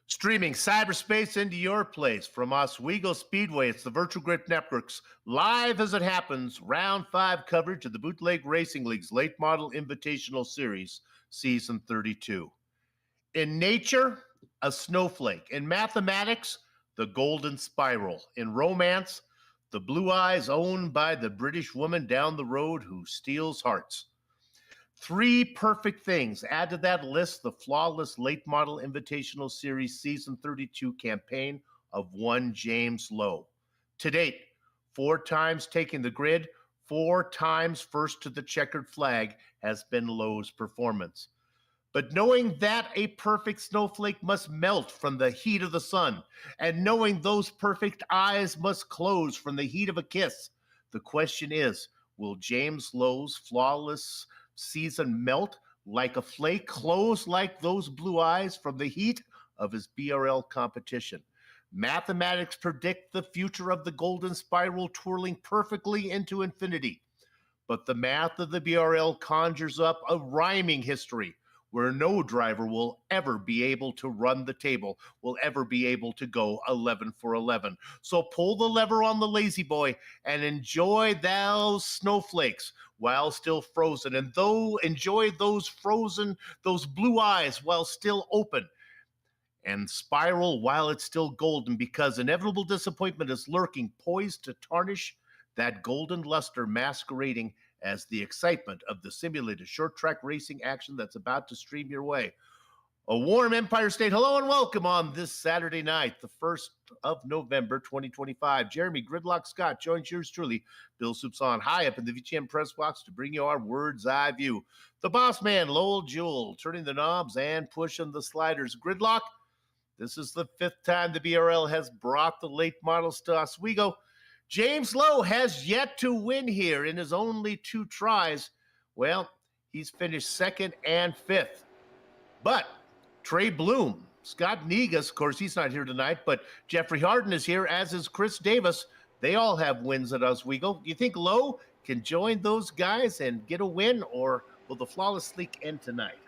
Streaming cyberspace into your place from Oswego Speedway. It's the Virtual Grip Networks, live as it happens, round 5 coverage of the Bootleg Racing League's Late Model Invitational Series, Season 32. In nature, a snowflake. In mathematics, the golden spiral. In romance, the blue eyes owned by the British woman down the road who steals hearts. 3 perfect things. Add to that list the flawless Late Model Invitational Series Season 32 campaign of one James Lowe. To date, 4 times taking the grid, 4 times first to the checkered flag has been Lowe's performance. But knowing that a perfect snowflake must melt from the heat of the sun, and knowing those perfect eyes must close from the heat of a kiss, the question is, will James Lowe's flawless season melt like a flake, close like those blue eyes from the heat of his BRL competition? Mathematics predict the future of the golden spiral twirling perfectly into infinity. But the math of the BRL conjures up a rhyming history where no driver will ever be able to run the table, will ever be able to go 11 for 11. So pull the lever on the lazy boy and enjoy those snowflakes while still frozen. And enjoy those blue eyes while still open. And spiral while it's still golden, because inevitable disappointment is lurking, poised to tarnish that golden luster masquerading as the excitement of the simulated short track racing action that's about to stream your way. A warm Empire State hello and welcome on this Saturday night, the 1st of November, 2025. Jeremy Gridlock Scott joins yours truly, Bill Soupson, high up in the VGM press box to bring you our bird's eye view. The boss man, Lowell Jewell, turning the knobs and pushing the sliders. Gridlock, this is the 5th time the BRL has brought the late models to Oswego. James Lowe has yet to win here in his only 2 tries. Well, he's finished 2nd and 5th. But Trey Bloom, Scott Negus, of course, he's not here tonight, but Jeffrey Harden is here, as is Chris Davis. They all have wins at Oswego. Do you think Lowe can join those guys and get a win, or will the flawless leak end tonight?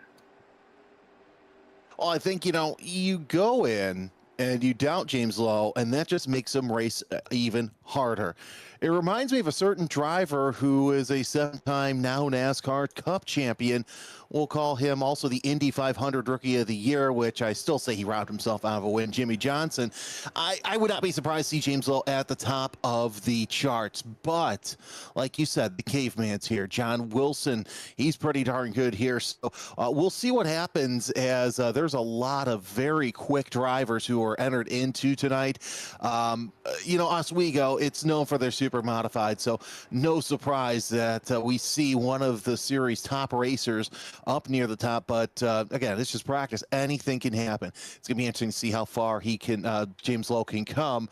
Well, I think, you go in and you doubt James Lowe, and that just makes him race even harder. It reminds me of a certain driver who is a 7-time now NASCAR Cup champion. We'll call him also the Indy 500 Rookie of the Year, which I still say he robbed himself out of a win, Jimmy Johnson. I would not be surprised to see James Lowe at the top of the charts. But, like you said, the caveman's here. John Wilson, he's pretty darn good here. So we'll see what happens, as there's a lot of very quick drivers who are entered into tonight. Oswego, it's known for their super modified, so no surprise that we see one of the series' top racers up near the top. But again, it's just practice. Anything can happen. It's gonna be interesting to see how far James Lowe can come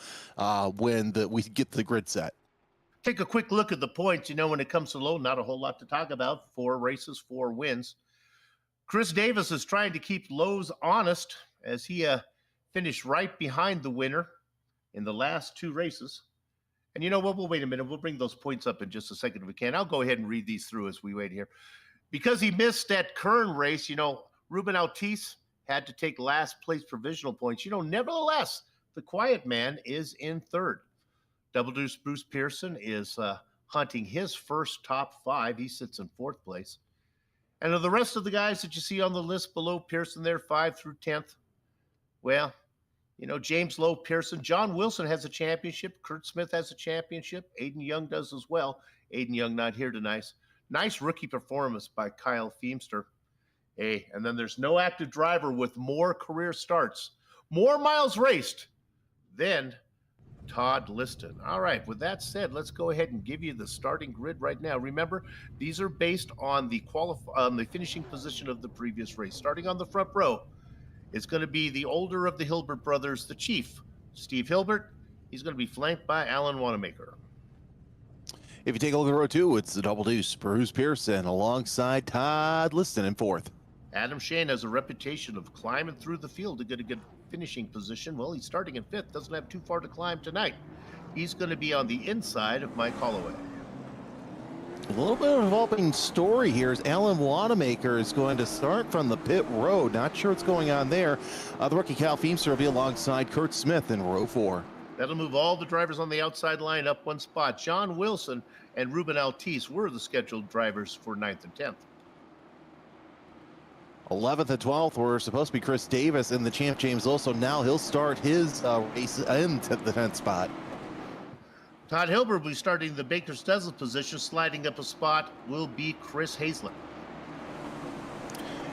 when we get the grid set. Take a quick look at the points. When it comes to Lowe, not a whole lot to talk about. 4 races, 4 wins. Chris Davis is trying to keep Lowe's honest, as he finished right behind the winner in the last 2 races. And you know what? We'll wait a minute. We'll bring those points up in just a second if we can. I'll go ahead and read these through as we wait here. Because he missed that Kern race, Ruben Altice had to take last place provisional points. Nevertheless, the quiet man is in 3rd. Double Deuce Bruce Pearson is hunting his first top 5. He sits in 4th place. And of the rest of the guys that you see on the list below Pearson there, 5 through 10th, well, James Lowe, Pearson, John Wilson has a championship. Kurt Smith has a championship. Aiden Young does as well. Aiden Young not here tonight. Nice rookie performance by Kyle Feemster. Hey, and then there's no active driver with more career starts, more miles raced than Todd Liston. All right, with that said, let's go ahead and give you the starting grid right now. Remember, these are based on the finishing position of the previous race. Starting on the front row, it's going to be the older of the Hilbert brothers, the Chief, Steve Hilbert. He's going to be flanked by Alan Wanamaker. If you take a look at row 2, it's the Double Deuce Bruce Pearson alongside Todd Liston in 4th. Adam Shane has a reputation of climbing through the field to get a good finishing position. Well, he's starting in 5th, doesn't have too far to climb tonight. He's going to be on the inside of Mike Holloway. A little bit of a evolving story here as Alan Wanamaker is going to start from the pit road. Not sure what's going on there. The rookie Cal Feemster will be alongside Kurt Smith in row 4. That'll move all the drivers on the outside line up one spot. John Wilson and Ruben Altice were the scheduled drivers for 9th and 10th. 11th and 12th were supposed to be Chris Davis and the champ James Lowe, so now he'll start his race into the 10th spot. Todd Hilbert will be starting the Baker's dozen position. Sliding up a spot will be Chris Hazlett.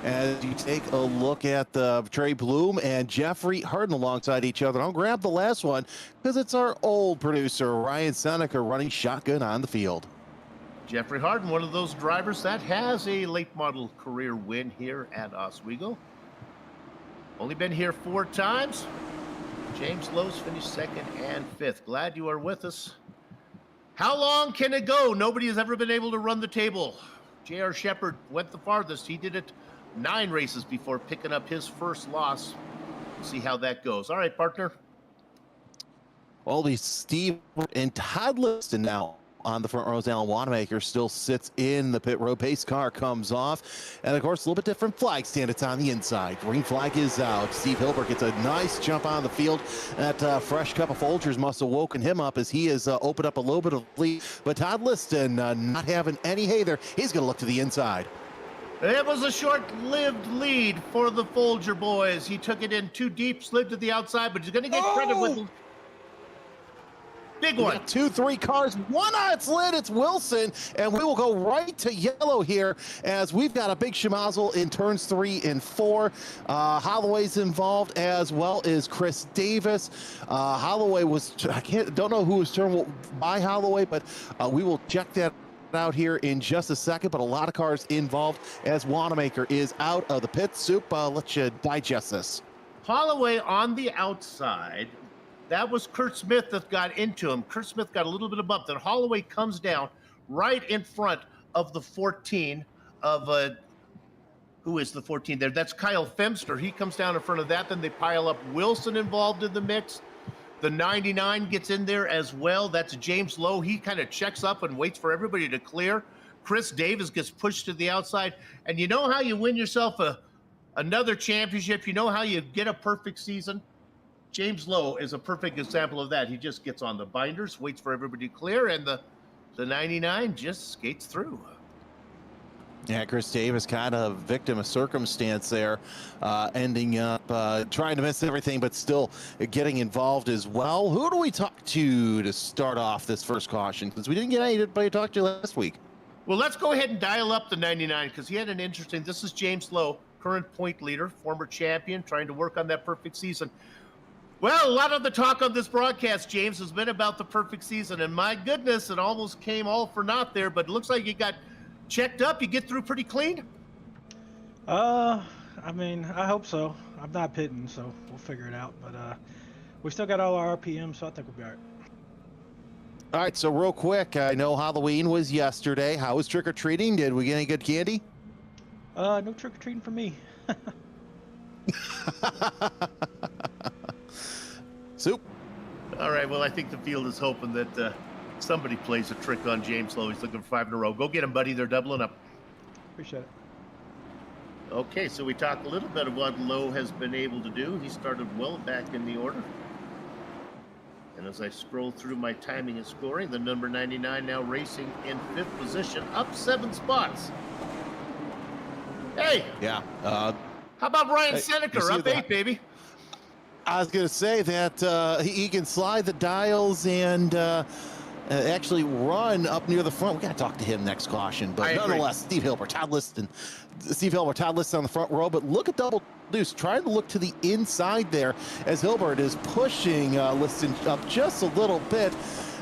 As you take a look at Trey Bloom and Jeffrey Harden alongside each other, I'll grab the last one because it's our old producer, Ryan Seneca, running shotgun on the field. Jeffrey Harden, one of those drivers that has a late model career win here at Oswego. Only been here 4 times. James Lowe's finished 2nd and 5th. Glad you are with us. How long can it go? Nobody has ever been able to run the table. J.R. Shepard went the farthest. He did it 9 races before picking up his first loss. We'll see how that goes. All right, partner. Well, the Steve and Todd Liston now on the front rows. Alan Wanamaker still sits in the pit road. Pace car comes off. And, of course, a little bit different flag stand. It's on the inside. Green flag is out. Steve Hilbert gets a nice jump on the field. That fresh cup of Folgers must have woken him up as he has opened up a little bit of lead. But Todd Liston not having any hay there. He's going to look to the inside. It was a short-lived lead for the Folger boys. He took it in too deep, slid to the outside, but he's going to get credit with big one. 2-3 cars, one on its lid. It's Wilson, and we will go right to yellow here as we've got a big schmozzle in turns 3 and 4. Holloway's involved as well as Chris Davis. Holloway was, don't know who was turned by Holloway, but we will check that out here in just a second. But a lot of cars involved as Wanamaker is out of the pit. Soup, let you digest this. Holloway on the outside. That was Kurt Smith that got into him. Kurt Smith got a little bit of bump. Then Holloway comes down right in front of the 14 of who is the 14 there? That's Kyle Femster. He comes down in front of that. Then they pile up. Wilson involved in the mix. The 99 gets in there as well. That's James Lowe. He kind of checks up and waits for everybody to clear. Chris Davis gets pushed to the outside. And you know how you win yourself another championship? You know how you get a perfect season? James Lowe is a perfect example of that. He just gets on the binders, waits for everybody to clear, and the 99 just skates through. Yeah, Chris Davis kind of victim of circumstance there, ending up trying to miss everything, but still getting involved as well. Who do we talk to start off this first caution? Because we didn't get anybody to talk to last week. Well, let's go ahead and dial up the 99 because he had an interesting. This is James Lowe, current point leader, former champion, trying to work on that perfect season. Well, a lot of the talk on this broadcast, James, has been about the perfect season. And my goodness, it almost came all for naught there. But it looks like you got checked up. You get through pretty clean? I mean, I hope so. I'm not pitting, so we'll figure it out. But we still got all our RPM, so I think we'll be all right. All right, so real quick, I know Halloween was yesterday. How was trick-or-treating? Did we get any good candy? No trick-or-treating for me. Soup. All right, well, I think the field is hoping that somebody plays a trick on James Lowe. He's looking for 5 in a row. Go get him, buddy. They're doubling up. Appreciate it. Okay, so we talked a little bit of what Lowe has been able to do. He started well back in the order. And as I scroll through my timing and scoring, the number 99 now racing in 5th position, up 7 spots. Hey! Yeah. How about Ryan Seneca? Up 8, baby. I was going to say that he can slide the dials and actually run up near the front. We got to talk to him next caution. But nonetheless, Steve Hilbert, Todd Liston on the front row. But look at Double Deuce trying to look to the inside there as Hilbert is pushing Liston up just a little bit.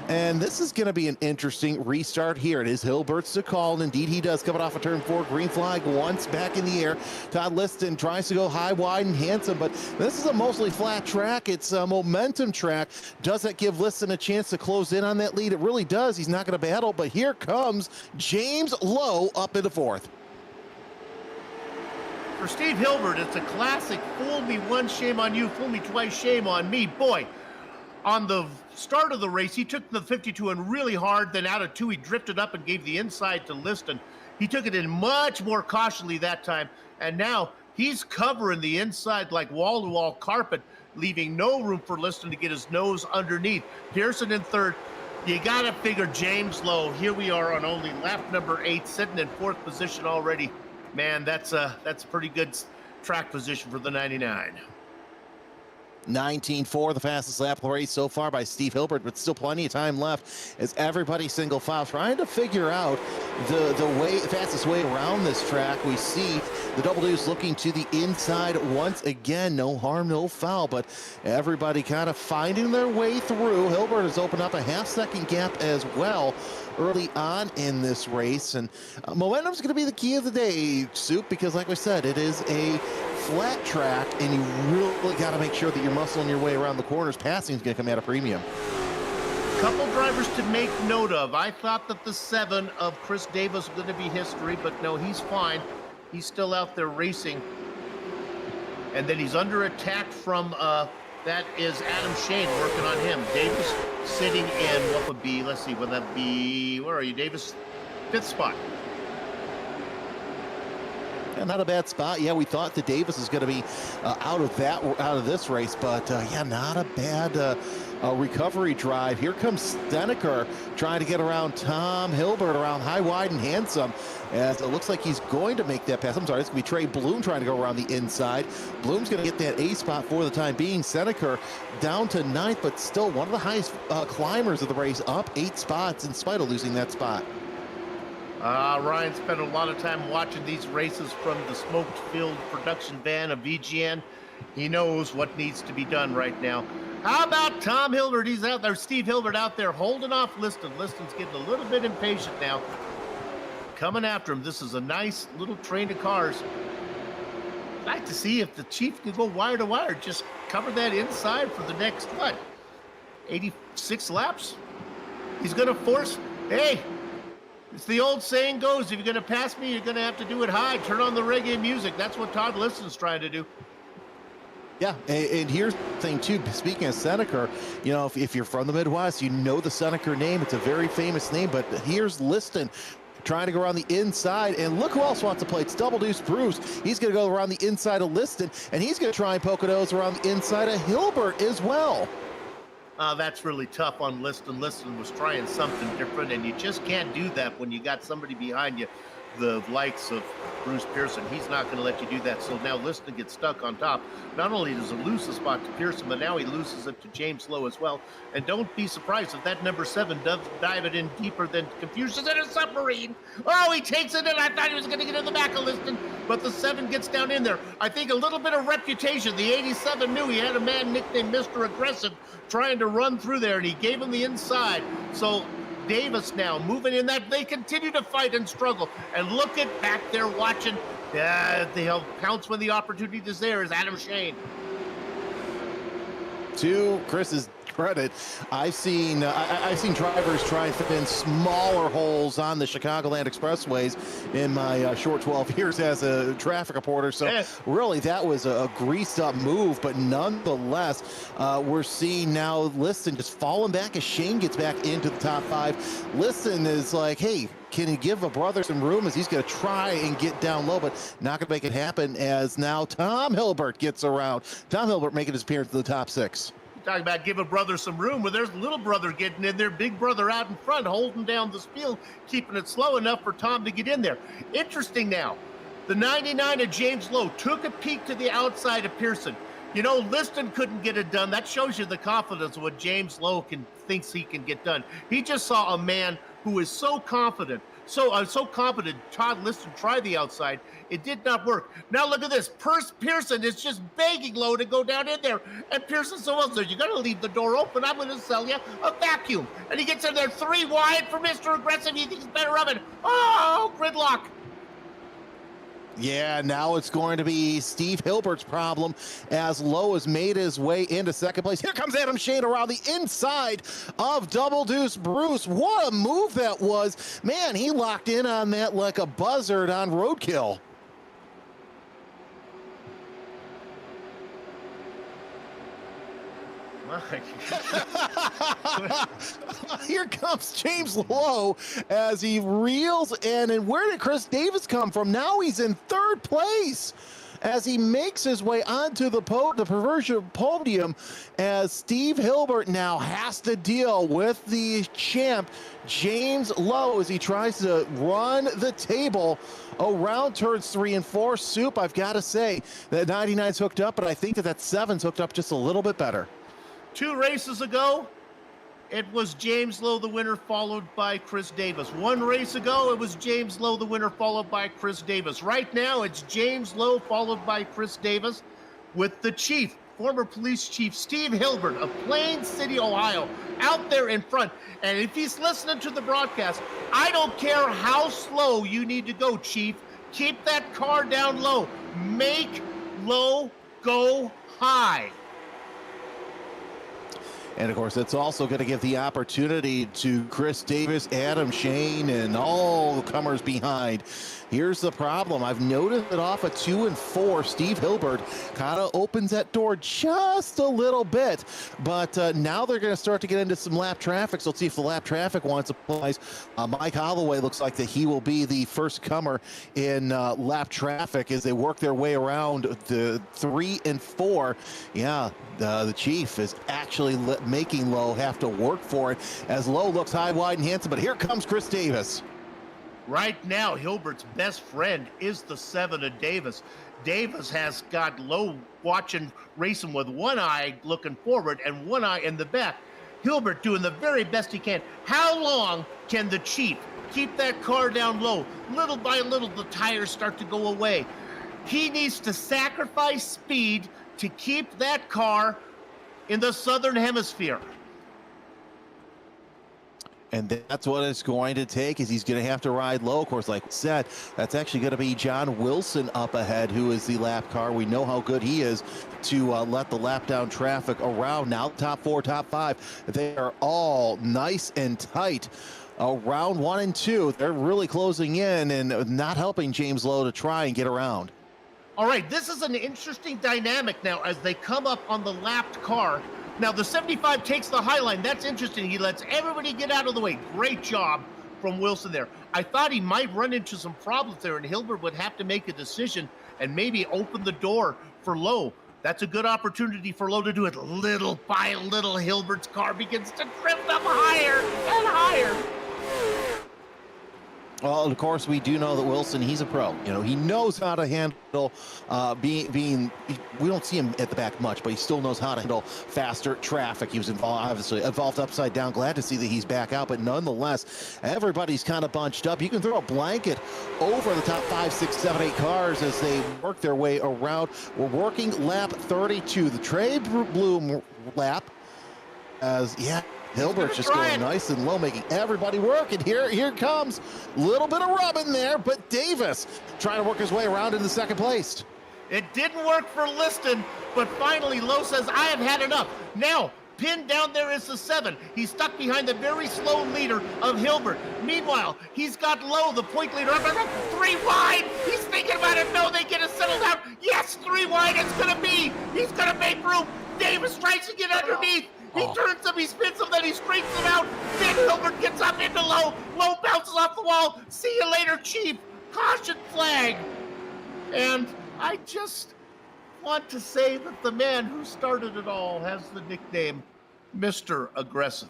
And this is going to be an interesting restart here. It is Hilbert's to call, and indeed he does. Coming off of turn 4, green flag once back in the air. Todd Liston tries to go high, wide, and handsome, but this is a mostly flat track. It's a momentum track. Does that give Liston a chance to close in on that lead? It really does. He's not going to battle, but here comes James Lowe up into 4th. For Steve Hilbert, it's a classic fool me once, shame on you, fool me twice, shame on me. Boy, On the start of the race, he took the 52 in really hard. Then out of 2, he drifted up and gave the inside to Liston. He took it in much more cautiously that time. And now he's covering the inside like wall-to-wall carpet, leaving no room for Liston to get his nose underneath. Pearson in third. You got to figure James Lowe. Here we are on only lap number 8, sitting in 4th position already. Man, that's a pretty good track position for the 99. 19.4, the fastest lap of the race so far by Steve Hilbert, but still plenty of time left as everybody single file trying to figure out the fastest way around this track. We see the Double Deuce looking to the inside once again. No harm, no foul, but everybody kind of finding their way through. Hilbert has opened up a half-second gap as well early on in this race, and momentum is going to be the key of the day, Soup, because like we said, it is a flat track, and you really got to make sure that you're muscling your way around the corners. Passing is going to come at a premium. Couple drivers to make note of. I thought that the 7 of Chris Davis was going to be history, but no, he's fine. He's still out there racing. And then he's under attack from, that is Adam Shane working on him. Davis sitting in, what would be, let's see, would that be, where are you, Davis? 5th spot. Yeah, not a bad spot. Yeah, we thought that Davis is going to be out of this race, but yeah, not a bad recovery drive. Here comes Steneker trying to get around Tom Hilbert around high, wide, and handsome. As it looks like he's going to make that pass. I'm sorry, it's going to be Trey Bloom trying to go around the inside. Bloom's going to get that A spot for the time being. Steneker down to 9th, but still one of the highest climbers of the race, up 8 spots in spite of losing that spot. Ryan spent a lot of time watching these races from the smoke-filled production van of VGN. He knows what needs to be done right now. How about Tom Hilbert? He's out there, Steve Hilbert out there holding off Liston. Liston's getting a little bit impatient now. Coming after him. This is a nice little train of cars. I'd like to see if the Chief can go wire to wire. Just cover that inside for the next, 86 laps? He's going to force, hey, it's the old saying goes, if you're going to pass me, you're going to have to do it high. Turn on the reggae music. That's what Todd Liston's trying to do. Yeah, and here's the thing, too. Speaking of Seneca, you know, if you're from the Midwest, you know the Seneca name. It's a very famous name, but here's Liston trying to go around the inside, and look who else wants to play. It's Double Deuce Bruce. He's going to go around the inside of Liston, and he's going to try and poke a nose around the inside of Hilbert as well. That's really tough on Liston. Liston was trying something different, and you just can't do that when you got somebody behind you, the likes of Bruce Pearson. He's not going to let you do that. So now Liston gets stuck on top. Not only does he lose the spot to Pearson, but now he loses it to James Lowe as well. And don't be surprised if that number 7 does dive it in deeper than Confucius in a submarine. Oh, he takes it in. I thought he was going to get in the back of Liston, but the 7 gets down in there. I think a little bit of reputation. The 87 knew he had a man nicknamed Mr. Aggressive trying to run through there, and he gave him the inside. So Davis now moving in that. They continue to fight and struggle. And look at back there watching. They'll pounce when the opportunity is there is Adam Shane. To Chris's credit, I've seen drivers try and fit in smaller holes on the Chicagoland expressways in my short 12 years as a traffic reporter. So really, that was a greased up move. But nonetheless, we're seeing now Liston just falling back as Shane gets back into the top 5. Liston is like, hey, can he give a brother some room as he's going to try and get down low, but not going to make it happen as now Tom Hilbert gets around. Tom Hilbert making his appearance in the top 6. Talking about give a brother some room. Well, there's little brother getting in there, big brother out in front, holding down the field, keeping it slow enough for Tom to get in there. Interesting now, the 99 of James Lowe took a peek to the outside of Pearson. You know, Liston couldn't get it done. That shows you the confidence of what James Lowe thinks he can get done. He just saw a man who is so confident. So confident. Todd Liston tried the outside. It did not work. Now look at this. Pearson is just begging Lowe to go down in there. And Pearson so well says, you got to leave the door open. I'm going to sell you a vacuum. And he gets in there 3 wide for Mr. Aggressive. He thinks better of it. Oh, gridlock. Yeah, now it's going to be Steve Hilbert's problem as Lowe has made his way into second place. Here comes Adam Shane around the inside of Double Deuce Bruce. What a move that was. Man, he locked in on that like a buzzard on roadkill. Here comes James Lowe as he reels in. And where did Chris Davis come from? Now he's in third place as he makes his way onto the proverbial podium, as Steve Hilbert now has to deal with the champ, James Lowe, as he tries to run the table around turns 3 and 4. Soup, I've got to say that 99's hooked up, but I think that 7's hooked up just a little bit better. 2 races ago, it was James Lowe the winner, followed by Chris Davis. 1 race ago, it was James Lowe the winner, followed by Chris Davis. Right now, it's James Lowe, followed by Chris Davis, with the chief, former police chief Steve Hilbert of Plain City, Ohio, out there in front. And if he's listening to the broadcast, I don't care how slow you need to go, chief. Keep that car down low. Make Lowe go high. And of course, it's also going to give the opportunity to Chris Davis, Adam Shane, and all comers behind. Here's the problem. I've noticed that off of 2 and 4, Steve Hilbert kind of opens that door just a little bit. But now they're going to start to get into some lap traffic. So let's see if the lap traffic wants applies. Mike Holloway looks like that he will be the first comer in lap traffic as they work their way around the 3 and 4. Yeah, the chief is actually making Lowe have to work for it as Lowe looks high, wide, and handsome. But here comes Chris Davis. Right now, Hilbert's best friend is the 7 of Davis. Davis has got Lowe racing with one eye looking forward and one eye in the back. Hilbert doing the very best he can. How long can the chief keep that car down low? Little by little, the tires start to go away. He needs to sacrifice speed to keep that car in the southern hemisphere. And that's what it's going to take, is he's going to have to ride low. Of course, like I said, that's actually going to be John Wilson up ahead, who is the lap car. We know how good he is to let the lap down traffic around. Now, top 4, top 5, they are all nice and tight. Round 1 and 2, they're really closing in and not helping James Lowe to try and get around. All right, this is an interesting dynamic now as they come up on the lapped car. Now, the 75 takes the high line. That's interesting. He lets everybody get out of the way. Great job from Wilson there. I thought he might run into some problems there, and Hilbert would have to make a decision and maybe open the door for Lowe. That's a good opportunity for Lowe to do it. Little by little, Hilbert's car begins to drift up higher and higher. Well, of course, we do know that Wilson, he's a pro. You know, he knows how to handle we don't see him at the back much, but he still knows how to handle faster traffic. He was obviously involved upside down. Glad to see that he's back out, but nonetheless, everybody's kind of bunched up. You can throw a blanket over the top 5, 6, 7, 8 cars as they work their way around. We're working lap 32, the Trey Bloom lap, as, yeah, Hilbert's just going nice and low, making everybody work. And here comes a little bit of rubbing there, but Davis trying to work his way around into second place. It didn't work for Liston, but finally Lowe says, I have had enough. Now, pinned down there is the 7. He's stuck behind the very slow leader of Hilbert. Meanwhile, he's got Lowe, the point leader, up 3 wide. He's thinking about it. No, they get it settled out. Yes, 3 wide it's going to be. He's going to make room. Davis tries to get underneath. He turns him, he spins him, then he straightens him out. Then Hilbert gets up into Lowe. Lowe bounces off the wall. See you later, Chief. Caution flag. And I just want to say that the man who started it all has the nickname Mr. Aggressive.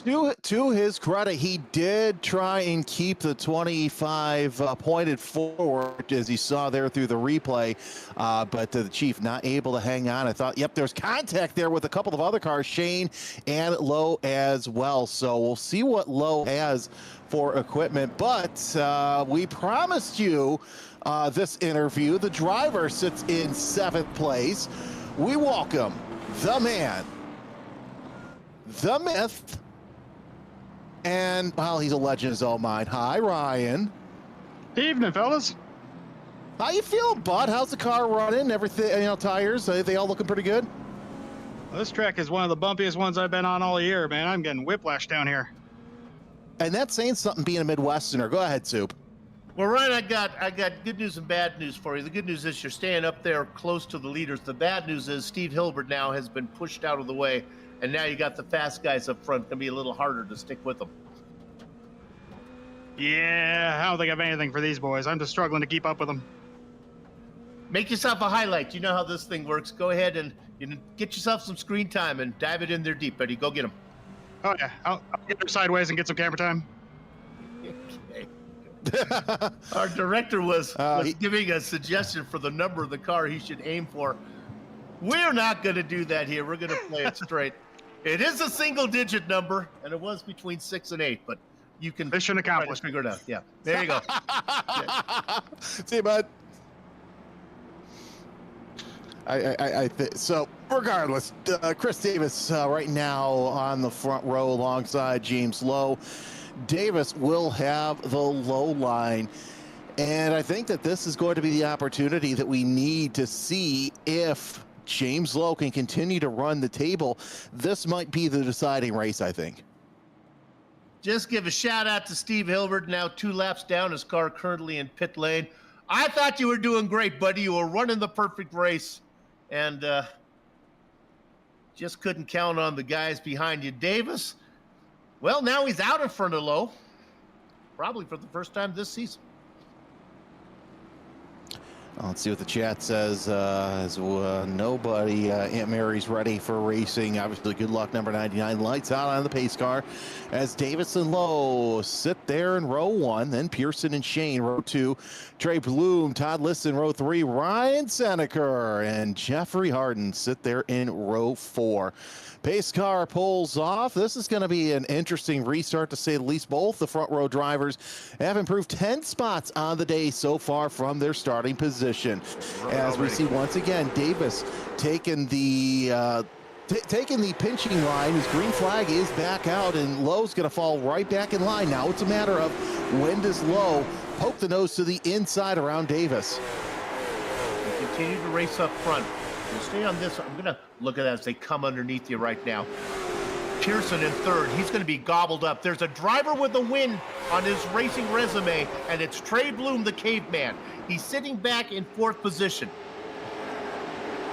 Well, to his credit, he did try and keep the 25 pointed forward, as you saw there through the replay, but the Chief not able to hang on. I thought, yep, there's contact there with a couple of other cars, Shane and Lowe as well. So we'll see what Lowe has for equipment, but we promised you this interview. The driver sits in 7th place. We welcome the man, the myth, and, well, he's a legend in his own mind. Hi, Ryan. Evening, fellas. How you feeling, bud? How's the car running? Everything, you know, tires, are they all looking pretty good? Well, this track is one of the bumpiest ones I've been on all year, man. I'm getting whiplash down here. And that's saying something being a Midwesterner. Go ahead, Soup. Well, Ryan, I got good news and bad news for you. The good news is you're staying up there close to the leaders. The bad news is Steve Hilbert now has been pushed out of the way, and now you got the fast guys up front. Going to be a little harder to stick with them. Yeah, I don't think I have anything for these boys. I'm just struggling to keep up with them. Make yourself a highlight. You know how this thing works. Go ahead and get yourself some screen time and dive it in there deep, buddy. Go get them. Oh, yeah. I'll get her sideways and get some camera time. Okay. Our director was giving a suggestion for the number of the car he should aim for. We're not going to do that here. We're going to play it straight. It is a single-digit number, and it was between 6 and 8, but you can Mission accomplished. figure it out. Yeah, there you go. See you, bud. So regardless, Chris Davis right now on the front row alongside James Lowe. Davis will have the low line, and I think that this is going to be the opportunity that we need to see if James Lowe can continue to run the table. This might be the deciding race, I think. Just give a shout out to Steve Hilbert, now 2 laps down, his car currently in pit lane. I thought you were doing great, buddy. You were running the perfect race, and just couldn't count on the guys behind you. Davis, well, now he's out in front of Lowe, probably for the first time this season. Let's see what the chat says. Nobody. Aunt Mary's ready for racing. Obviously, good luck, number 99. Lights out on the pace car as Davis and Lowe sit there in row 1. Then Pearson and Shane, row 2. Trey Bloom, Todd Liston, row 3. Ryan Seneker and Jeffrey Harden sit there in row 4. Pace car pulls off. This is going to be an interesting restart, to say the least. Both the front row drivers have improved 10 spots on the day so far from their starting position. As we see once again, Davis taking the pinching line. His green flag is back out, and Lowe's going to fall right back in line. Now it's a matter of when does Lowe poke the nose to the inside around Davis. We continue to race up front. We'll stay on this. I'm going to look at that as they come underneath you right now. Pearson in third. He's going to be gobbled up. There's a driver with a win on his racing resume, and it's Trey Bloom, the caveman. He's sitting back in 4th position.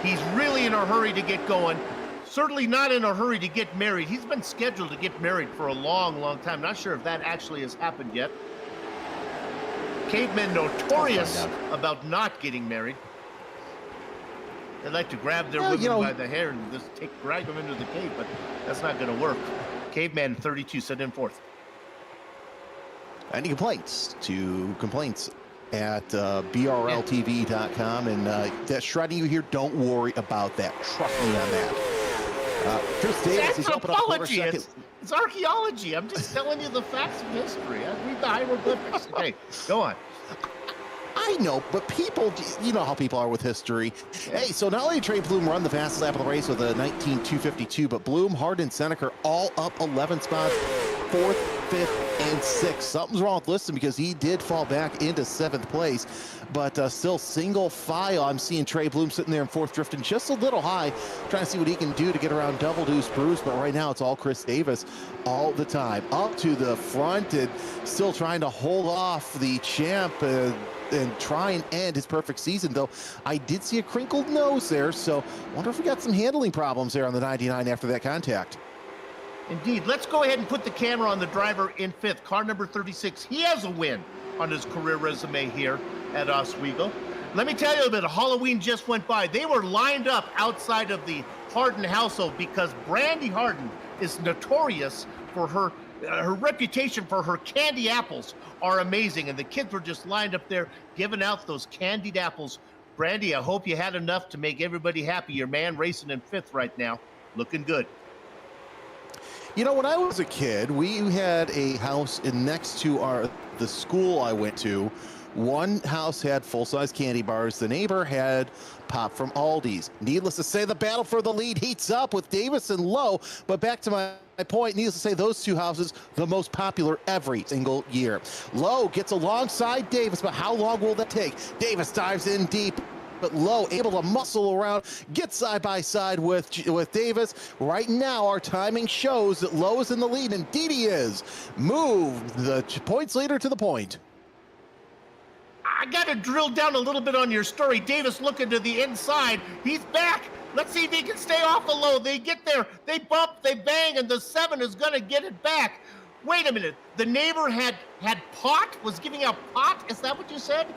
He's really in a hurry to get going. Certainly not in a hurry to get married. He's been scheduled to get married for a long, long time. Not sure if that actually has happened yet. Cavemen notorious about not getting married. They like to grab their women by the hair and just drag them into the cave, but that's not going to work. Caveman 32 set in 4th. Any complaints at brltv.com, and that shredding you here, don't worry about that. Trust me on that. Chris Davis is open up for a second. It's archaeology. I'm just telling you the facts of history. I read the hieroglyphics. Okay, go on. I know, but people, you know how people are with history. Hey, so not only did Trey Bloom run the fastest lap of the race with a 19.252, but Bloom, Harden, Seneker all up 11 spots, 4th, 5th, and 6th. Something's wrong with Liston because he did fall back into 7th place, but still single file. I'm seeing Trey Bloom sitting there in 4th, drifting just a little high, trying to see what he can do to get around Double Deuce Bruce, but right now it's all Chris Davis all the time. Up to the front and still trying to hold off the champ and try and end his perfect season, though I did see a crinkled nose there, so wonder if we got some handling problems there on the 99 after that contact. Indeed. Let's go ahead and put the camera on the driver in 5th, car number 36. He has a win on his career resume here at Oswego. Let me tell you a bit, Halloween just went by. They were lined up outside of the Harden household because Brandy Harden is notorious for her reputation for her candy apples are amazing, and the kids were just lined up there giving out those candied apples. Brandy, I hope you had enough to make everybody happy. Your man racing in 5th right now, looking good. You know, when I was a kid, we had a house next to the school I went to. One house had full-size candy bars. The neighbor had pop from Aldi's. Needless to say, the battle for the lead heats up with Davis and Lowe. But back to my point, needless to say, those two houses, the most popular every single year. Lowe gets alongside Davis, but how long will that take? Davis dives in deep, but Lowe able to muscle around, get side by side with Davis. Right now, our timing shows that Lowe is in the lead, and Indeed he is. Move the points leader to the point. I got to drill down a little bit on your story. Davis looking to the inside. He's back. Let's see if he can stay off the low. They get there. They bump. They bang. And the 7 is going to get it back. Wait a minute. The neighbor had pot? Was giving out pot? Is that what you said?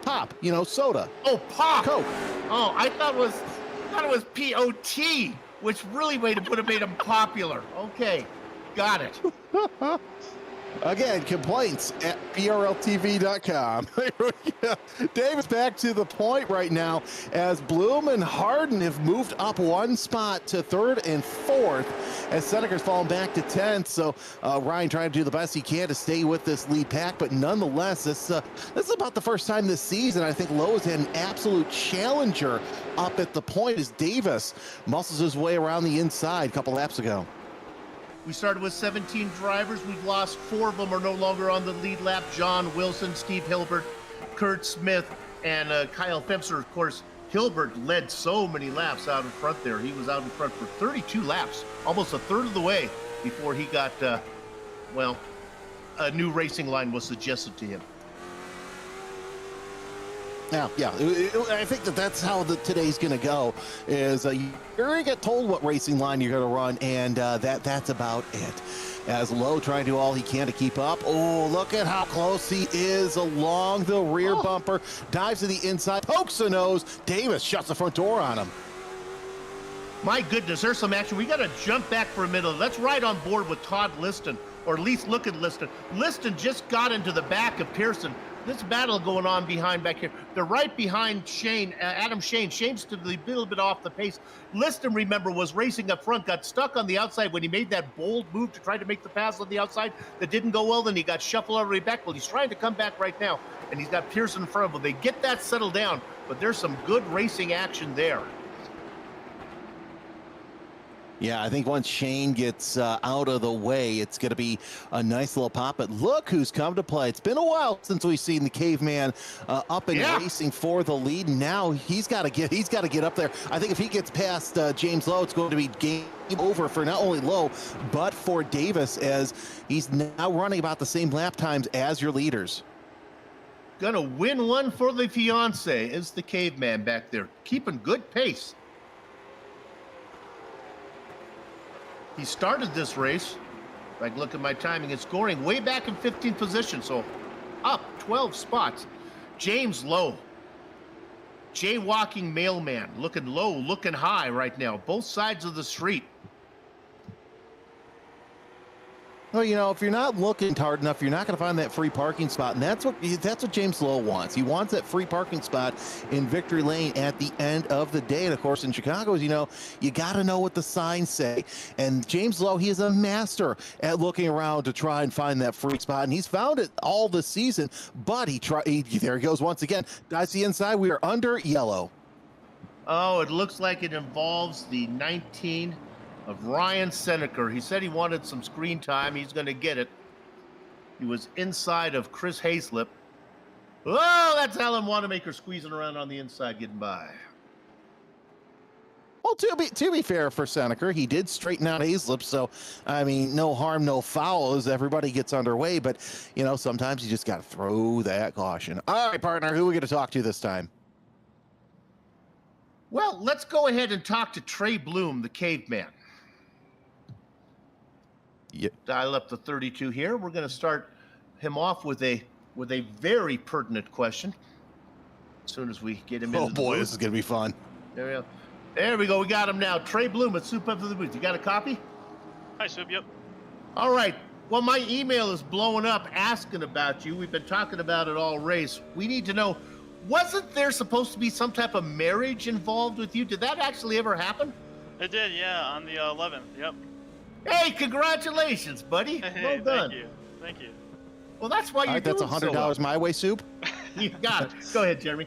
Pop, soda. Oh, pop. Coke. Oh, I thought it was P-O-T, which really would have made him popular. Okay. Got it. Again, complaints at BRLTV.com. Davis back to the point right now as Bloom and Harden have moved up one spot to 3rd and 4th as Seneca's fallen back to 10th. So Ryan trying to do the best he can to stay with this lead pack, but nonetheless, this is about the first time this season I think Lowe's had an absolute challenger up at the point as Davis muscles his way around the inside a couple laps ago. We started with 17 drivers. We've lost 4 of them are no longer on the lead lap. John Wilson, Steve Hilbert, Kurt Smith, and Kyle Fempster. Of course, Hilbert led so many laps out in front there. He was out in front for 32 laps, almost a third of the way before he got, a new racing line was suggested to him. Now, yeah, I think that's how today's going to go. Is you're going to get told what racing line you're going to run, and that's about it. As Lowe trying to do all he can to keep up. Oh, look at how close he is along the rear bumper. Dives to the inside, pokes the nose. Davis shuts the front door on him. My goodness, there's some action. We got to jump back for a minute. Let's ride on board with Todd Liston, or at least look at Liston. Liston just got into the back of Pearson. This battle going on behind back here. They're right behind Shane, Adam Shane. Shane's to the little bit off the pace. Liston, remember, was racing up front, got stuck on the outside when he made that bold move to try to make the pass on the outside. That didn't go well, then he got shuffled all the way back. Well, he's trying to come back right now, and he's got Pearson in front of him. They get that settled down, but there's some good racing action there. Yeah, I think once Shane gets out of the way, it's going to be a nice little pop. But look who's come to play. It's been a while since we've seen the caveman up and racing for the lead. Now he's got to get up there. I think if he gets past James Lowe, it's going to be game over for not only Lowe, but for Davis, as he's now running about the same lap times as your leaders. Gonna win one for the fiance is the caveman back there, keeping good pace. He started this race, if I can look at my timing and scoring, way back in 15th position, so up 12 spots. James Lowe, jaywalking mailman, looking low, looking high right now, both sides of the street. Well, if you're not looking hard enough, you're not going to find that free parking spot, and that's what James Lowe wants. He wants that free parking spot in Victory Lane at the end of the day. And of course, in Chicago, as you know, you got to know what the signs say. And James Lowe, he is a master at looking around to try and find that free spot, and he's found it all this season. But there he goes once again. Dives the inside. We are under yellow. Oh, it looks like it involves the 19 of Ryan Seneca. He said he wanted some screen time. He's going to get it. He was inside of Chris Hayslip. Oh, that's Alan Wanamaker squeezing around on the inside, getting by. Well, to be fair for Seneca, he did straighten out Hayslip, so, I mean, no harm, no foul as everybody gets underway, but, sometimes you just got to throw that caution. All right, partner, who are we going to talk to this time? Well, let's go ahead and talk to Trey Bloom, the caveman. Yep. Dial up the 32 here. We're going to start him off with a very pertinent question. As soon as we get him in. Oh boy, this is going to be fun. There we go. We got him now. Trey Bloom at Soup Up to the Booth. You got a copy? Hi, Soup. Yep. All right. Well, my email is blowing up asking about you. We've been talking about it all race. We need to know, wasn't there supposed to be some type of marriage involved with you? Did that actually ever happen? It did, yeah, on the 11th. Yep. Hey, congratulations, buddy. Hey, well done. Thank you. Well, that's why you're that's doing $100 so well. my way, Soup. You got it. Go ahead, Jeremy.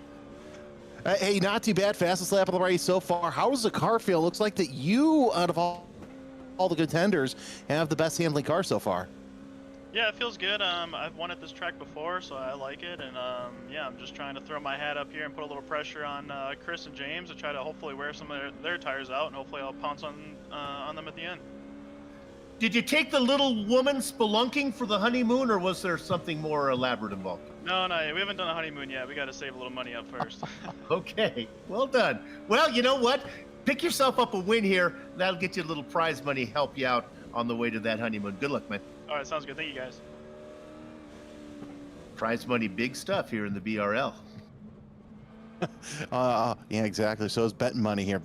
Hey, not too bad. Fastest lap of the race so far. How does the car feel? Looks like that you, out of all the contenders, have the best handling car so far. Yeah, it feels good. I've won at this track before, so I like it. And yeah, I'm just trying to throw my hat up here and put a little pressure on Chris and James to try to hopefully wear some of their tires out, and hopefully I'll pounce on them at the end. Did you take the little woman spelunking for the honeymoon, or was there something more elaborate involved? No, we haven't done a honeymoon yet. We got to save a little money up first. Okay, well done. Well, you know what? Pick yourself up a win here. That'll get you a little prize money, help you out on the way to that honeymoon. Good luck, man. All right, sounds good. Thank you, guys. Prize money, big stuff here in the BRL. Yeah, exactly. So it's betting money here.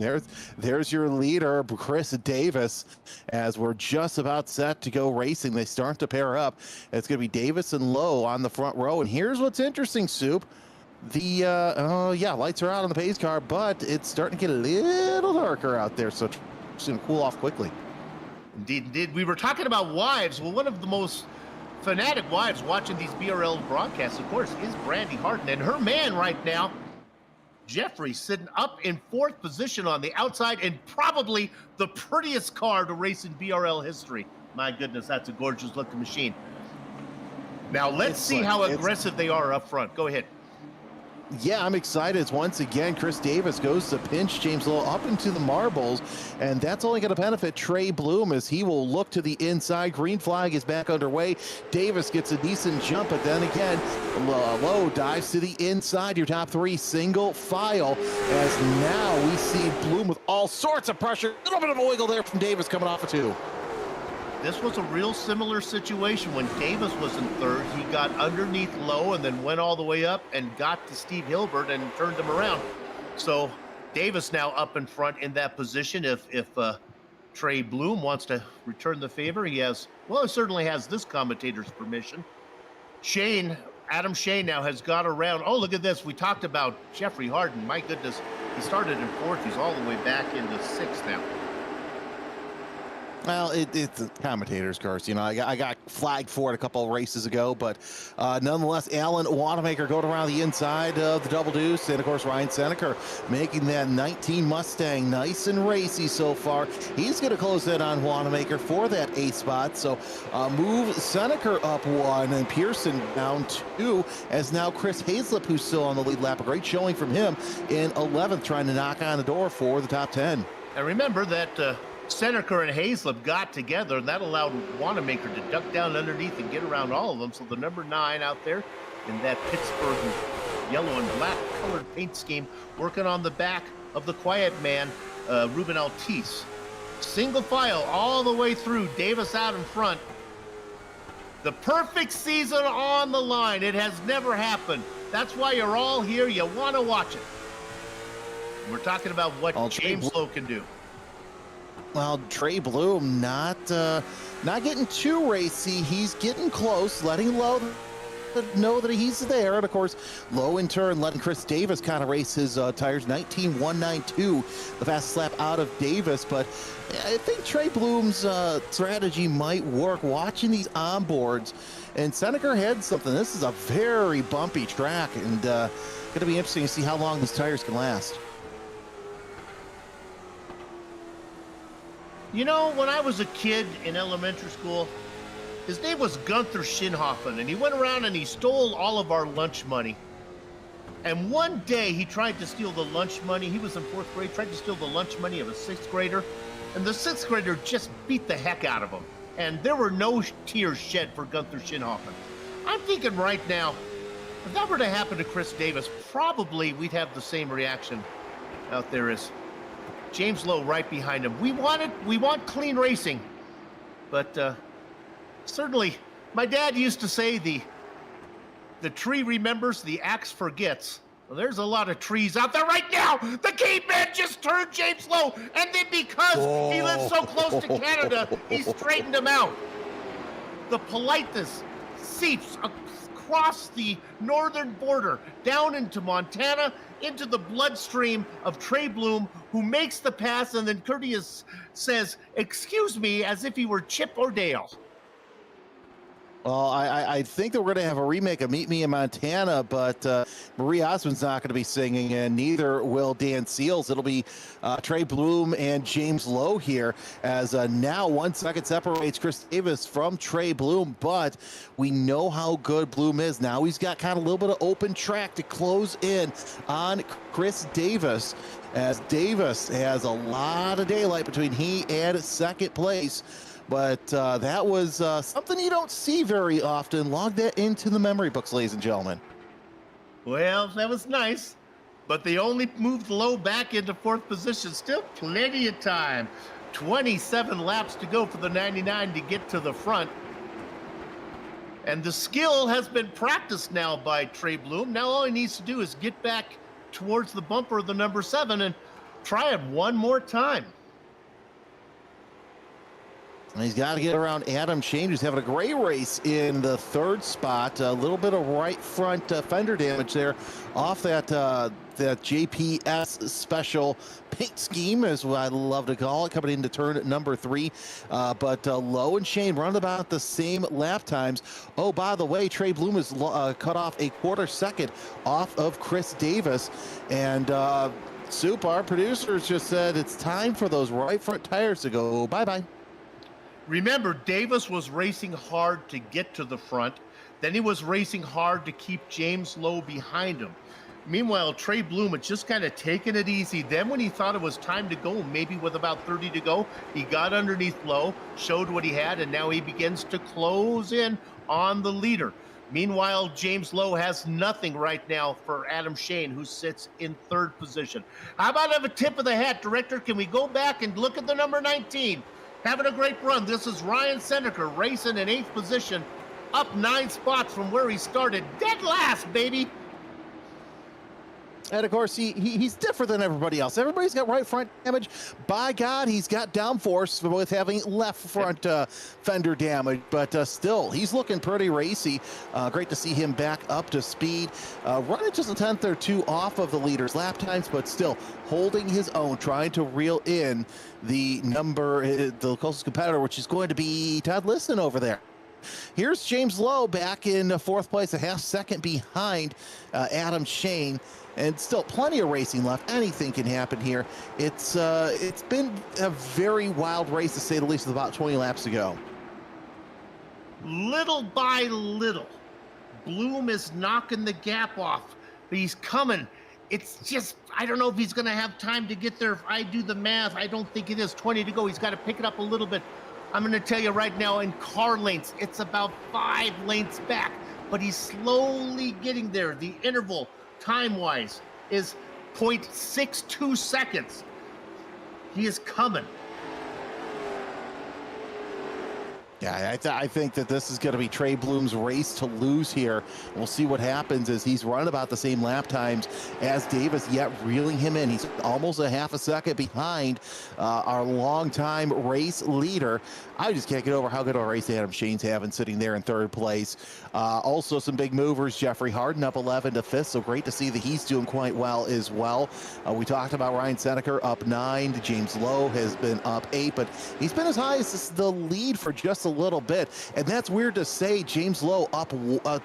There's your leader, Chris Davis, as we're just about set to go racing. They start to pair up. It's going to be Davis and Lowe on the front row. And here's what's interesting, Soup. The lights are out on the pace car, but it's starting to get a little darker out there, so it's going to cool off quickly. Indeed. We were talking about wives. Well, one of the most fanatic wives watching these BRL broadcasts, of course, is Brandy Harden, and her man right now, Jeffrey, sitting up in 4th position on the outside, and probably the prettiest car to race in BRL history. My goodness, that's a gorgeous looking machine. Now let's see how aggressive they are up front. Go ahead. Yeah, I'm excited. Once again, Chris Davis goes to pinch James Lowe up into the marbles, and that's only going to benefit Trey Bloom as he will look to the inside. Green flag is back underway. Davis gets a decent jump, but then again, Lowe dives to the inside. Your top 3 single file, as now we see Bloom with all sorts of pressure. A little bit of a wiggle there from Davis coming off of 2. This was a real similar situation when Davis was in 3rd. He got underneath Lowe and then went all the way up and got to Steve Hilbert and turned him around. So Davis now up in front in that position. If Trey Bloom wants to return the favor, he certainly has this commentator's permission. Adam Shane now has got around. Oh, look at this. We talked about Jeffrey Harden. My goodness, he started in 4th. He's all the way back into 6th now. Well, it's a commentator's curse. You know, I got flagged for it a couple of races ago, but nonetheless, Alan Wanamaker going around the inside of the double deuce, and of course Ryan Seneca making that 19 Mustang nice and racy so far. He's going to close in on Wanamaker for that 8th spot. So move Seneca up 1 and Pearson down 2, as now Chris Hazlip, who's still on the lead lap. A great showing from him in 11th, trying to knock on the door for the top 10. And remember that Seneca and Hazlip got together, and that allowed Wanamaker to duck down underneath and get around all of them. So the number 9 out there in that Pittsburgh yellow and black colored paint scheme, working on the back of the quiet man, Ruben Altice. Single file all the way through, Davis out in front. The perfect season on the line. It has never happened. That's why you're all here. You want to watch it. We're talking about what James Lowe can do. Well, Trey Bloom not getting too racy. He's getting close, letting Lowe know that he's there. And of course, Lowe in turn letting Chris Davis kind of race his tires. 19.192, the fastest lap out of Davis. But I think Trey Bloom's strategy might work. Watching these onboards, and Seneca had something. This is a very bumpy track, and going to be interesting to see how long these tires can last. You know, when I was a kid in elementary school, his name was Gunther Schinhofen, and he went around and he stole all of our lunch money. And one day he tried to steal the lunch money. He was in 4th grade, tried to steal the lunch money of a 6th grader, and the 6th grader just beat the heck out of him. And there were no tears shed for Gunther Schinhofen. I'm thinking right now, if that were to happen to Chris Davis, probably we'd have the same reaction out there as James Lowe right behind him. We want clean racing, but certainly my dad used to say the tree remembers, the axe forgets. Well, there's a lot of trees out there right now. The caveman just turned James Lowe, and then because he lives so close to Canada, he straightened him out. The politeness seeps across the northern border, down into Montana, into the bloodstream of Trey Bloom, who makes the pass, and then courteous says, "Excuse me," as if he were Chip or Dale. Well, I think that we're going to have a remake of Meet Me in Montana, but Marie Osmond's not going to be singing, and neither will Dan Seals. It'll be Trey Bloom and James Lowe here, as now 1 second separates Chris Davis from Trey Bloom, but we know how good Bloom is. Now he's got kind of a little bit of open track to close in on Chris Davis, as Davis has a lot of daylight between he and 2nd place. but that was something you don't see very often. Log that into the memory books, ladies and gentlemen. Well, that was nice, but they only moved Lowe back into fourth position. Still plenty of time. 27 laps to go for the 99 to get to the front. And the skill has been practiced now by Trey Bloom. Now all he needs to do is get back towards the bumper of the number 7 and try it one more time. And he's got to get around Adam Shane, who's having a great race in the third spot. A little bit of right front fender damage there off that that JPS special paint scheme, is what I love to call it, coming into turn number 3. But Lowe and Shane run about the same lap times. Oh, by the way, Trey Bloom is cut off a quarter second off of Chris Davis. And Soup, our producers, just said it's time for those right front tires to go bye-bye. Remember, Davis was racing hard to get to the front. Then he was racing hard to keep James Lowe behind him. Meanwhile, Trey Bloom had just kind of taken it easy. Then when he thought it was time to go, maybe with about 30 to go, he got underneath Lowe, showed what he had, and now he begins to close in on the leader. Meanwhile, James Lowe has nothing right now for Adam Shane, who sits in third position. How about a tip of the hat, Director? Can we go back and look at the number 19? Having a great run. This is Ryan Seneca racing in 8th position, up 9 spots from where he started. Dead last, baby. And of course, he's different than everybody else. Everybody's got right front damage. By God, he's got downforce with having left front fender damage. But still, he's looking pretty racy. Great to see him back up to speed. Running just a 10th or 2 off of the leader's lap times, but still holding his own, trying to reel in the closest competitor, which is going to be Todd Liston over there. Here's James Lowe back in 4th place, a half second behind Adam Shane. And still plenty of racing left. Anything can happen here. It's been a very wild race, to say the least, with about 20 laps to go. Little by little, Bloom is knocking the gap off. But he's coming. It's just, I don't know if he's going to have time to get there. If I do the math, I don't think it is 20 to go. He's got to pick it up a little bit. I'm going to tell you right now, in car lengths, it's about 5 lengths back. But he's slowly getting there. The interval, time-wise, is 0.62 seconds. He is coming. Yeah, I think that this is going to be Trey Bloom's race to lose here. We'll see what happens as he's run about the same lap times as Davis, yet reeling him in. He's almost a half a second behind our longtime race leader. I just can't get over how good of a race Adam Shane's having, sitting there in 3rd place. Also some big movers. Jeffrey Harden up 11 to 5th, so great to see that he's doing quite well as well. We talked about Ryan Seneca up 9. James Lowe has been up 8, but he's been as high as the lead for just a little bit. And that's weird to say. James Lowe up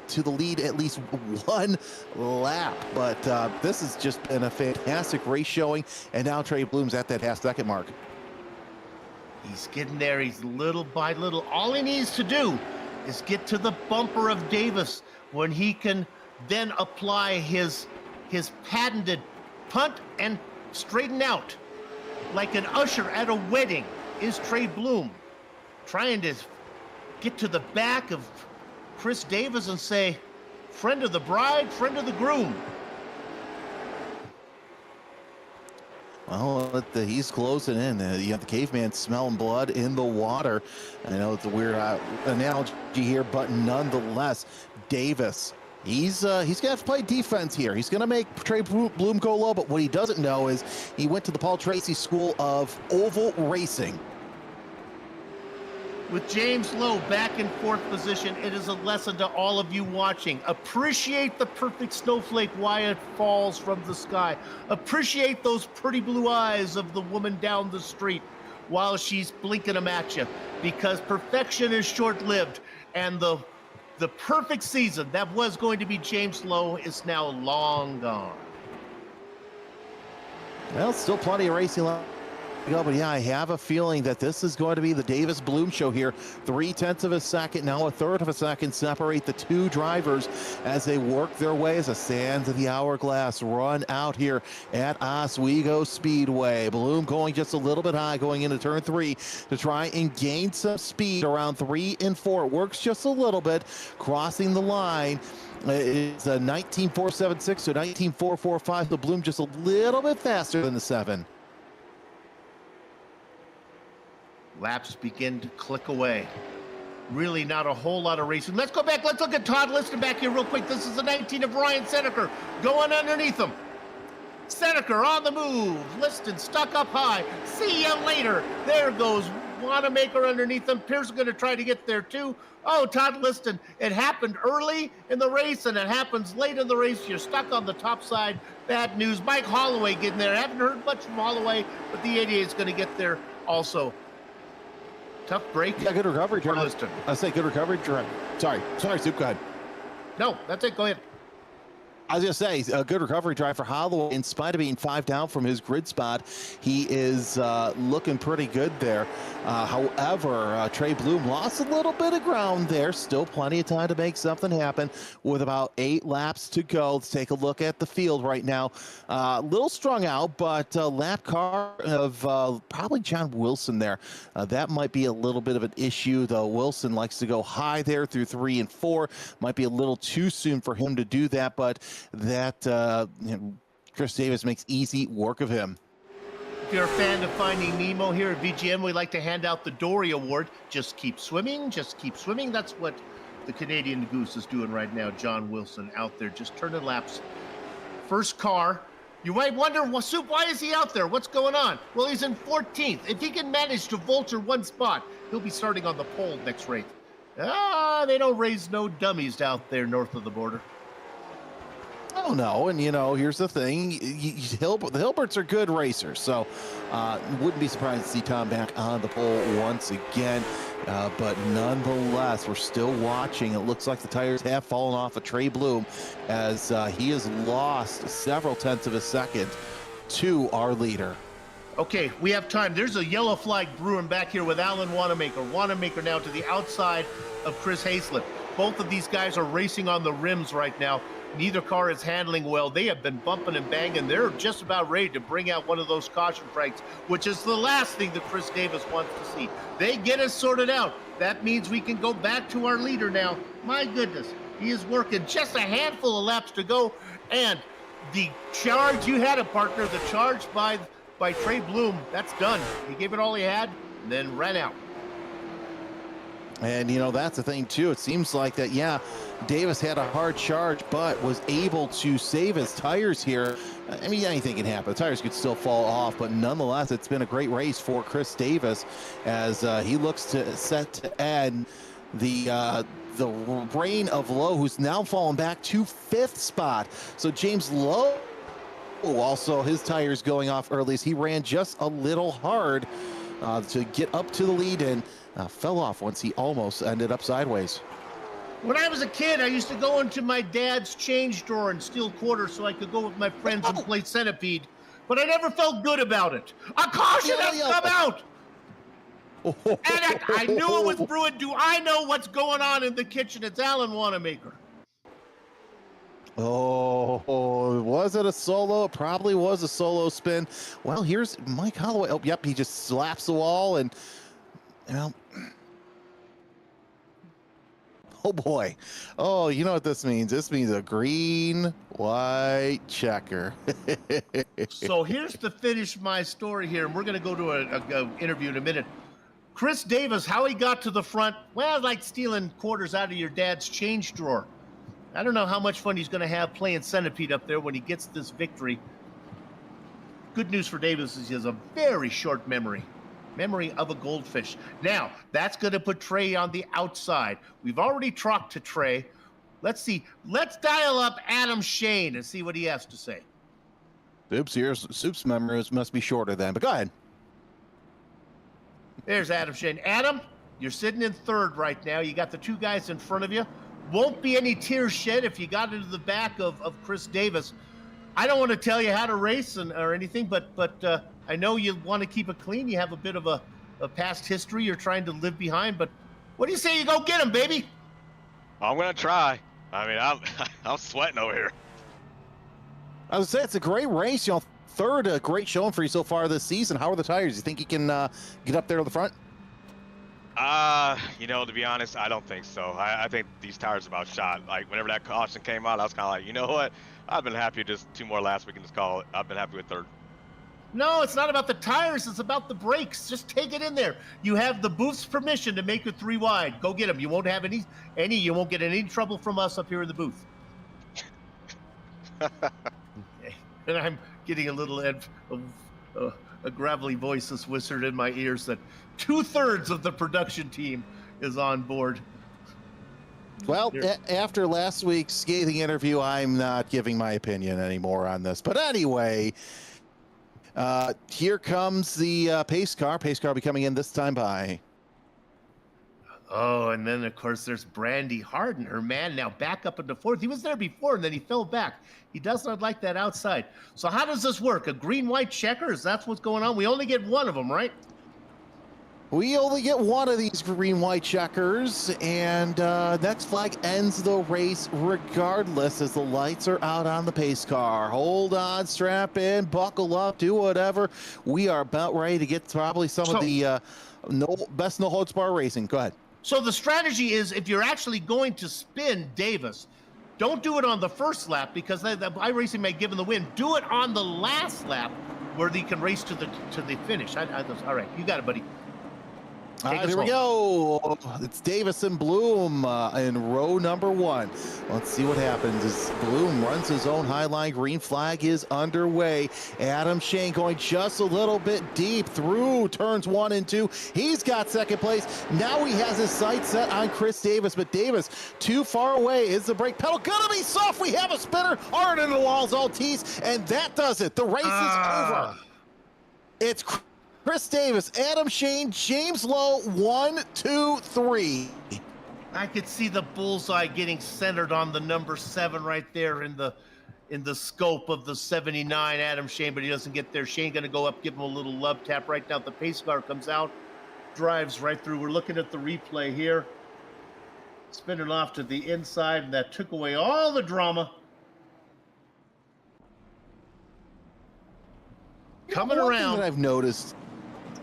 to the lead at least 1 lap. But this has just been a fantastic race showing. And now Trey Bloom's at that half-second mark. He's getting there. He's little by little. All he needs to do is get to the bumper of Davis, when he can then apply his patented punt and straighten out. Like an usher at a wedding is Trey Bloom, trying to get to the back of Chris Davis and say, friend of the bride, friend of the groom. Well, he's closing in. You have the caveman smelling blood in the water. I know it's a weird analogy here, but nonetheless, Davis, he's going to have to play defense here. He's going to make Trey Bloom go low, but what he doesn't know is he went to the Paul Tracy School of Oval Racing. With James Lowe back in 4th position, it is a lesson to all of you watching. Appreciate the perfect snowflake while it falls from the sky. Appreciate those pretty blue eyes of the woman down the street while she's blinking them at you, because perfection is short-lived, and the perfect season that was going to be James Lowe is now long gone. Well, still plenty of racing left go, but yeah, I have a feeling that this is going to be the Davis Bloom show here. 0.3 of a second, now 1/3 of a second separate the two drivers as they work their way as the sands of the hourglass run out here at Oswego Speedway. Bloom going just a little bit high going into turn 3 to try and gain some speed around 3 and 4. It works just a little bit, crossing the line. It's a 19.476 to 19.445. The Bloom just a little bit faster than the 7. Laps begin to click away. Really not a whole lot of racing. Let's go back. Let's look at Todd Liston back here real quick. This is the 19 of Ryan Seneker going underneath him. Seneker on the move. Liston stuck up high. See you later. There goes Wanamaker underneath him. Pierce is going to try to get there too. Oh, Todd Liston. It happened early in the race and it happens late in the race. You're stuck on the top side. Bad news. Mike Holloway getting there. Haven't heard much from Holloway, but the 88 is going to get there also. Tough break. Yeah, good recovery drive. Liston. I say good recovery drive. Sorry, Soup, go ahead. No, that's it. Go ahead. I was going to say, a good recovery drive for Holloway. In spite of being 5 down from his grid spot, he is looking pretty good there. However, Trey Bloom lost a little bit of ground there. Still plenty of time to make something happen with about 8 laps to go. Let's take a look at the field right now. A little strung out, but lap car of probably John Wilson there. That might be a little bit of an issue, though. Wilson likes to go high there through 3 and 4. Might be a little too soon for him to do that, but that Chris Davis makes easy work of him. If you're a fan of Finding Nemo here at VGM, we like to hand out the Dory Award. Just keep swimming, just keep swimming. That's what the Canadian Goose is doing right now. John Wilson out there just turning laps. First car. You might wonder, well, Soup, why is he out there? What's going on? Well, he's in 14th. If he can manage to vulture one spot, he'll be starting on the pole next race. They don't raise no dummies out there north of the border. Oh, no, and, here's the thing. The Hilberts are good racers, so wouldn't be surprised to see Tom back on the pole once again. But nonetheless, we're still watching. It looks like the tires have fallen off of Trey Bloom as he has lost several tenths of a second to our leader. Okay, we have time. There's a yellow flag brewing back here with Alan Wanamaker. Wanamaker now to the outside of Chris Hayslip. Both of these guys are racing on the rims right now. Neither car is handling well. They have been bumping and banging. They're just about ready to bring out one of those caution frags, which is the last thing that Chris Davis wants to see. They get us sorted out. That means we can go back to our leader now. My goodness, he is working just a handful of laps to go. And the charge, you had a partner, the charge by Trey Bloom, that's done. He gave it all he had and then ran out. And, that's the thing, too. It seems like that, Davis had a hard charge, but was able to save his tires here. I mean, anything can happen. The tires could still fall off, but nonetheless, it's been a great race for Chris Davis as he looks set to end the reign of Lowe, who's now fallen back to 5th spot. So James Lowe, also his tires going off early as he ran just a little hard to get up to the lead and fell off once he almost ended up sideways. When I was a kid, I used to go into my dad's change drawer and steal quarters so I could go with my friends and play Centipede, but I never felt good about it. A caution has come out! And I knew it was brewing. Do I know what's going on in the kitchen? It's Alan Wanamaker. Oh, was it a solo? It probably was a solo spin. Well, here's Mike Holloway. Oh, yep, he just slaps the wall and, oh boy. Oh, you know what this means? This means a green, white checker. So here's to finish my story here, and we're going to go to an interview in a minute. Chris Davis, how he got to the front, well, like stealing quarters out of your dad's change drawer. I don't know how much fun he's going to have playing Centipede up there when he gets this victory. Good news for Davis is he has a very short memory. Memory of a goldfish. Now, that's going to put Trey on the outside. We've already talked to Trey. Let's see. Let's dial up Adam Shane and see what he has to say. Soup's memories must be shorter then, but go ahead. There's Adam Shane. Adam, you're sitting in 3rd right now. You got the 2 guys in front of you. Won't be any tears shed if you got into the back of Chris Davis. I don't want to tell you how to race or anything, but I know you want to keep it clean. You have a bit of a past history you're trying to live behind. But what do you say you go get him, baby? I'm gonna try. I mean, I'm sweating over here. I was saying it's a great race. You know, third, a great showing for you so far this season. How are the tires? You think you can get up there to the front? You know, to be honest, I don't think so. I think these tires are about shot. Like, whenever that caution came out, I was kind of like, you know what? I've been happy with just 2 more laps. We can just call it. I've been happy with third. No, it's not about the tires. It's about the brakes. Just take it in there. You have the booth's permission to make it 3 wide. Go get them. You won't have any. You won't get any trouble from us up here in the booth. Okay. And I'm getting a little a gravelly voice that's whispered in my ears that 2/3 of the production team is on board. Well, after last week's scathing interview, I'm not giving my opinion anymore on this. But anyway, here comes the pace car. Pace car will be coming in this time by. Oh, and then, of course, there's Brandy Harden, her man now back up into 4th. He was there before, and then he fell back. He does not like that outside. So how does this work? A green-white checkers? That's what's going on? We only get one of them, right? We only get one of these green-white checkers, and next flag ends the race regardless as the lights are out on the pace car. Hold on, strap in, buckle up, do whatever. We are about ready to get probably some of the best no-holds-bar racing. Go ahead. So the strategy is, if you're actually going to spin Davis, don't do it on the first lap because the iRacing may give him the win. Do it on the last lap where they can race to the finish. All right, you got it, buddy. Here we go. It's Davis and Bloom in row number 1. Let's see what happens as Bloom runs his own high line. Green flag is underway. Adam Shane going just a little bit deep through turns 1 and 2. He's got second place. Now he has his sights set on Chris Davis, but Davis too far away. Is the brake pedal gonna be soft? We have a spinner hard into the walls, all tees, and that does it. The race is over. It's Chris Davis, Adam Shane, James Lowe, 1, 2, 3. I could see the bullseye getting centered on the number 7 right there in the scope of the 79, Adam Shane, but he doesn't get there. Shane going to go up, give him a little love tap right now. The pace car comes out, drives right through. We're looking at the replay here. Spinning off to the inside, and that took away all the drama. Coming One around. thing that I've noticed.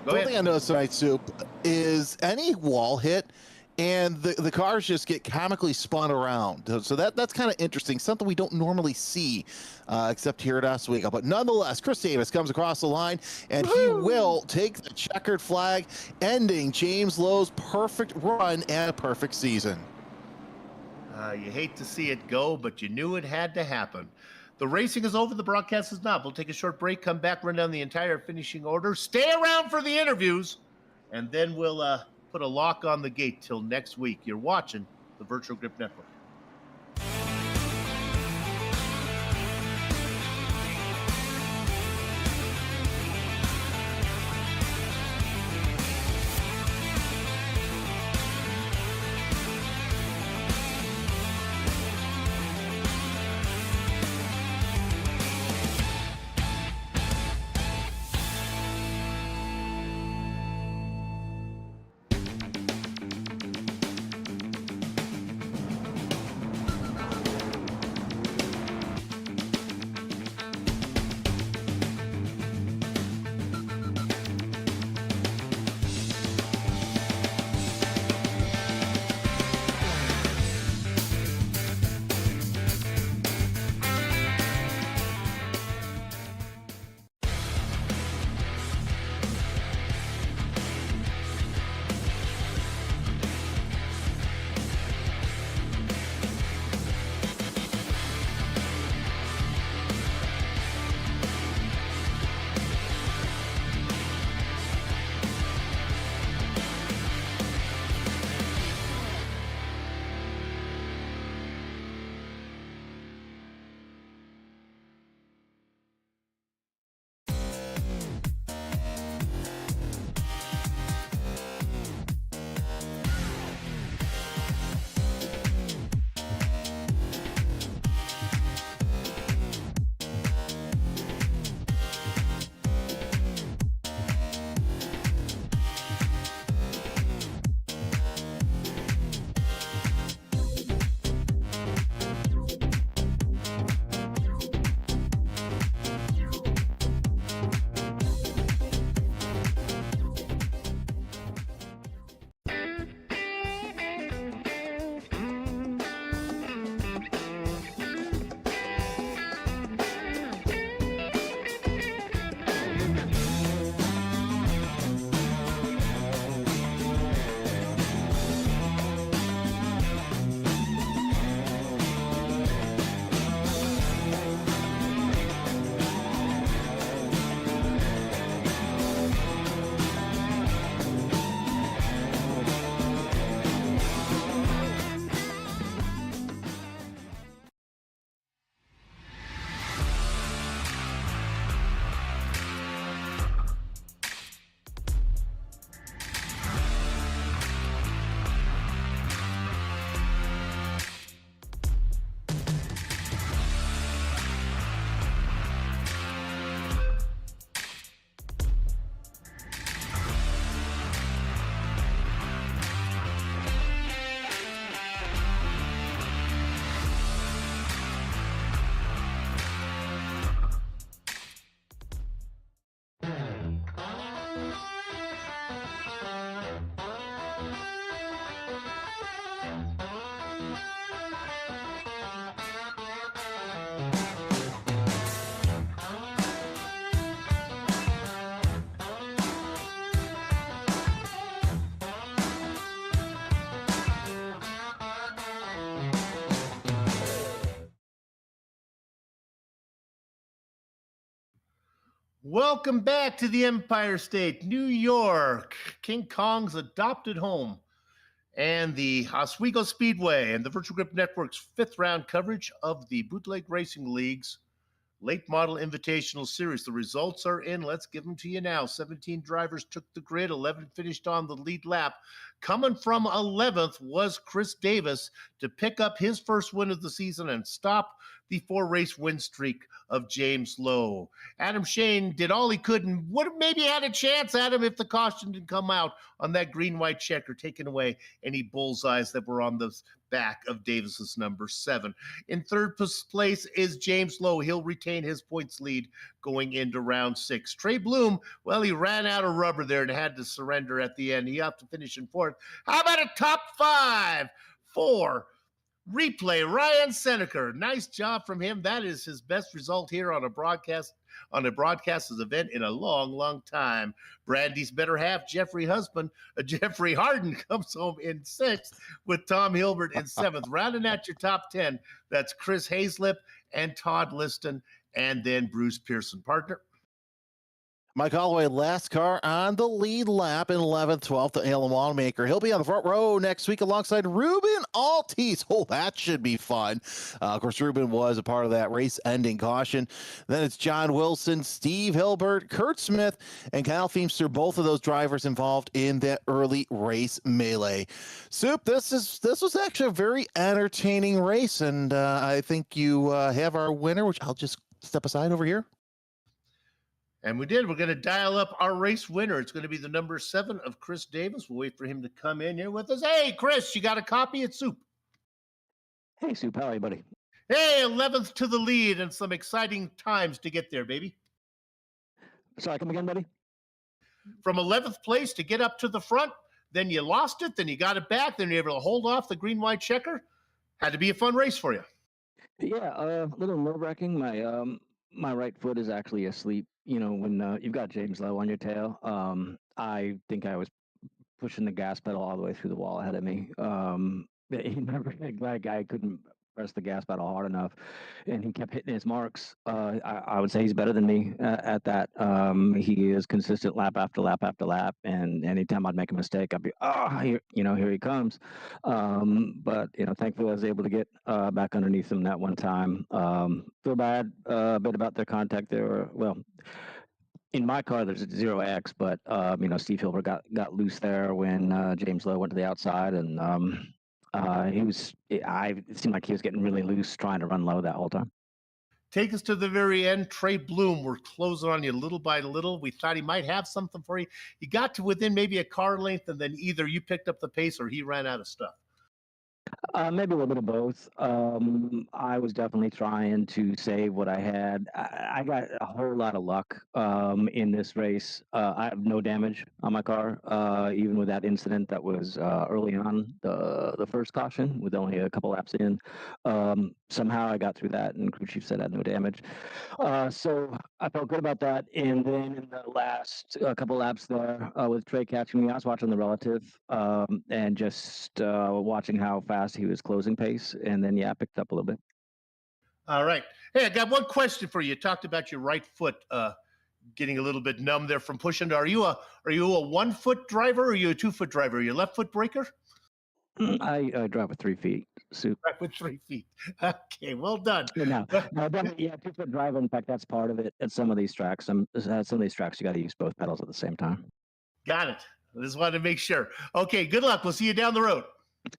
One thing I noticed tonight, Soup, is any wall hit and the cars just get comically spun around. So that's kind of interesting, something we don't normally see except here at Oswego. But nonetheless, Chris Davis comes across the line, and he will take the checkered flag, ending James Lowe's perfect run and a perfect season. You hate to see it go, but you knew it had to happen. The racing is over. The broadcast is not. We'll take a short break, come back, run down the entire finishing order. Stay around for the interviews, and then we'll put a lock on the gate till next week. You're watching the Virtual Grip Network. Welcome back to the Empire State, New York, King Kong's adopted home, and the Oswego Speedway and the Virtual Grip Network's fifth round coverage of the Bootleg Racing League's Late Model Invitational Series. The results are in. Let's give them to you now. 17 drivers took the grid. 11 finished on the lead lap. Coming from 11th was Chris Davis to pick up his first win of the season and stop the 4-race win streak of James Lowe. Adam Shane did all he could and would have maybe had a chance, Adam, if the caution didn't come out on that green-white checker, taking away any bullseyes that were on the back of Davis's number 7. In third place is James Lowe. He'll retain his points lead going into round 6. Trey Bloom, well, he ran out of rubber there and had to surrender at the end. He had to finish in 4th. How about a top 5 for replay Ryan Seneca? Nice job from him. That is his best result here on a broadcaster's event in a long time. Brandy's better half, Jeffrey Harden, comes home in 6th with Tom Hilbert in 7th. Rounding out your top 10, that's Chris Hazlip and Todd Liston, and then Bruce Pearson. Partner. Mike Holloway, last car on the lead lap in 11th, 12th, Alan Wanamaker. He'll be on the front row next week alongside Ruben Altis. Oh, that should be fun. Of course, Ruben was a part of that race-ending caution. Then it's John Wilson, Steve Hilbert, Kurt Smith, and Kyle Feimster, both of those drivers involved in that early race melee. Soup, this was actually a very entertaining race, and I think you have our winner, which I'll just step aside over here. And we did. We're going to dial up our race winner. It's going to be the number 7 of Chris Davis. We'll wait for him to come in here with us. Hey, Chris, you got a copy? It's Soup. Hey, Soup. How are you, buddy? Hey, 11th to the lead and some exciting times to get there, baby. Sorry, come again, buddy? From 11th place to get up to the front, then you lost it, then you got it back, then you're able to hold off the green-white checker. Had to be a fun race for you. Yeah, a little nerve-wracking. My right foot is actually asleep. You know, when you've got James Lowe on your tail, I think I was pushing the gas pedal all the way through the wall ahead of me. That guy couldn't press the gas pedal hard enough, and he kept hitting his marks. I would say he's better than me at that. He is consistent lap after lap after lap, and anytime I'd make a mistake, I'd be, here he comes. But thankfully I was able to get back underneath him that one time. Feel bad a bit about their contact there. Well, in my car, there's a 0X, but Steve Hilbert got loose there when James Lowe went to the outside, and it seemed like he was getting really loose trying to run low that whole time. Take us to the very end. Trey Bloom, we're closing on you little by little. We thought he might have something for you. He got to within maybe a car length, and then either you picked up the pace or he ran out of stuff. Maybe a little bit of both. I was definitely trying to save what I had. I got a whole lot of luck in this race. I have no damage on my car, even with that incident that was early on the first caution with only a couple laps in. Somehow I got through that, and crew chief said I had no damage. So I felt good about that. And then in the last couple laps there, with Trey catching me, I was watching the relative and just watching how fast he was closing pace, and then I picked up a little bit. All right. Hey, I got one question for you. You talked about your right foot getting a little bit numb there from pushing. Are you a 1-foot driver, or are you a 2-foot driver? Are you a left foot breaker? I drive with 3 feet. Soup. Drive with 3 feet. Okay, well done. No, 2-foot driver. In fact, that's part of it at some of these tracks. Some of these tracks you got to use both pedals at the same time. Got it. I just wanted to make sure. Okay, good luck. We'll see you down the road.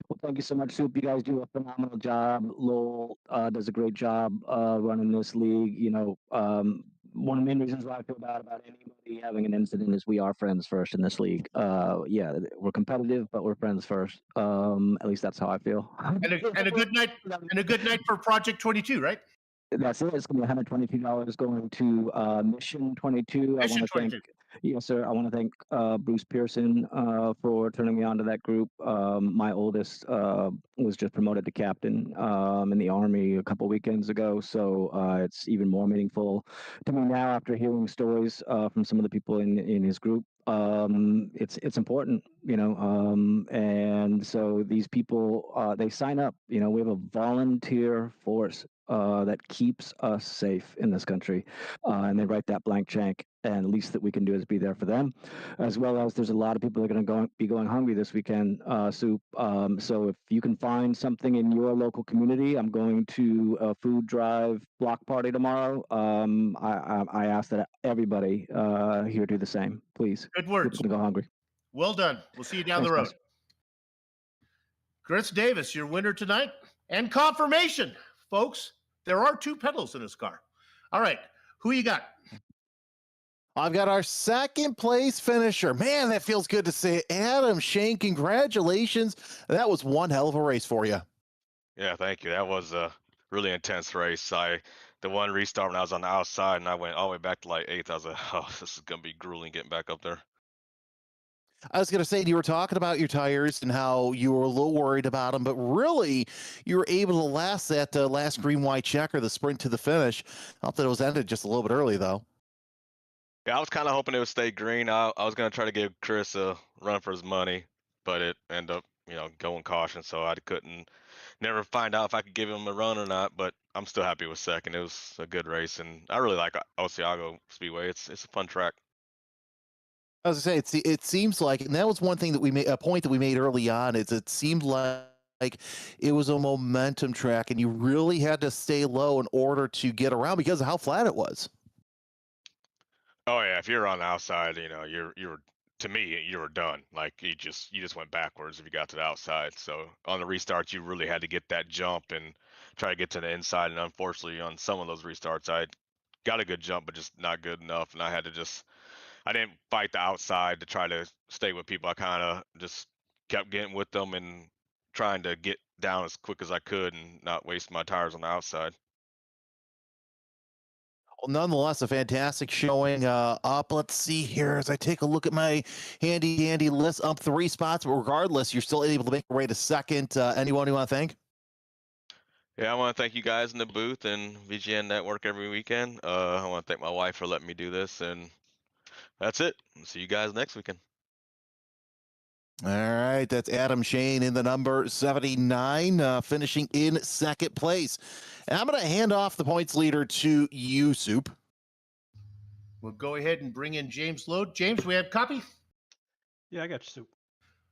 Well, thank you so much, Soup. You guys do a phenomenal job. Lowell does a great job running this league. One of the main reasons why I feel bad about anybody having an incident is we are friends first in this league. We're competitive, but we're friends first. At least that's how I feel. And a good night. And a good night for Project 22, right? That's it. It's going to be $122 going to Mission 22. I want to thank. Yes, sir. I want to thank Bruce Pearson for turning me on to that group. My oldest was just promoted to captain in the Army a couple weekends ago, so it's even more meaningful to me now after hearing stories from some of the people in his group. It's important, and so these people they sign up. We have a volunteer force that keeps us safe in this country, and they write that blank check and the least that we can do is be there for them, as well as there's a lot of people that are going to be going hungry this weekend, Soup. So if you can find something in your local community, I'm going to a food drive block party tomorrow. I ask that everybody here do the same, please. Good words. People can go hungry. Well done. We'll see you down the Thanks, road. guys. Chris Davis, your winner tonight. And confirmation, folks, there are 2 pedals in this car. All right, who you got? I've got our second place finisher. Man, that feels good to say. Adam Shane, congratulations. That was one hell of a race for you. Yeah, thank you. That was a really intense race. The one restart when I was on the outside and I went all the way back to like 8th. I was like, oh, this is gonna be grueling getting back up there. I was going to say, you were talking about your tires and how you were a little worried about them, but really you were able to last that last green, white checker, the sprint to the finish. I thought that it was ended just a little bit early, though. Yeah, I was kind of hoping it would stay green. I was gonna try to give Chris a run for his money, but it ended up, going caution. So I couldn't never find out if I could give him a run or not. But I'm still happy with second. It was a good race, and I really like Oswego Speedway. It's a fun track. I was going to say, it seems like, and that was one thing that we made, a point that we made early on, is it seemed like it was a momentum track, and you really had to stay low in order to get around because of how flat it was. Oh yeah, if you're on the outside, you're to me you were done. Like you just went backwards if you got to the outside. So on the restart, you really had to get that jump and try to get to the inside. And unfortunately, on some of those restarts, I got a good jump, but just not good enough, and I didn't fight the outside to try to stay with people. I kind of just kept getting with them and trying to get down as quick as I could and not waste my tires on the outside. Well, nonetheless, a fantastic showing up. Let's see here as I take a look at my handy dandy list, up 3 spots, but regardless, you're still able to make your way to second. Anyone you want to thank? Yeah, I want to thank you guys in the booth and VGN Network every weekend. I want to thank my wife for letting me do this, and that's it. See you guys next weekend. All right, that's Adam Shane in the number 79, finishing in second place. And I'm going to hand off the points leader to you, Soup. We'll go ahead and bring in James Load. James, we have copy? Yeah, I got you, Soup.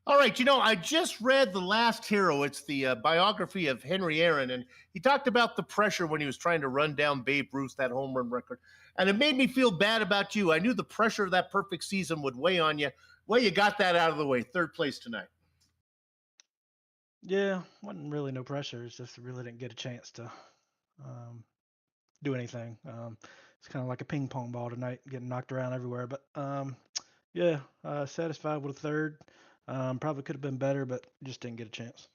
All right, I just read The Last Hero. It's the biography of Henry Aaron, and he talked about the pressure when he was trying to run down Babe Ruth, that home run record. And it made me feel bad about you. I knew the pressure of that perfect season would weigh on you. Well, you got that out of the way. 3rd place tonight. Yeah, wasn't really no pressure. It's just really didn't get a chance to do anything. It's kind of like a ping pong ball tonight, getting knocked around everywhere. But yeah, satisfied with a 3rd. Probably could have been better, but just didn't get a chance.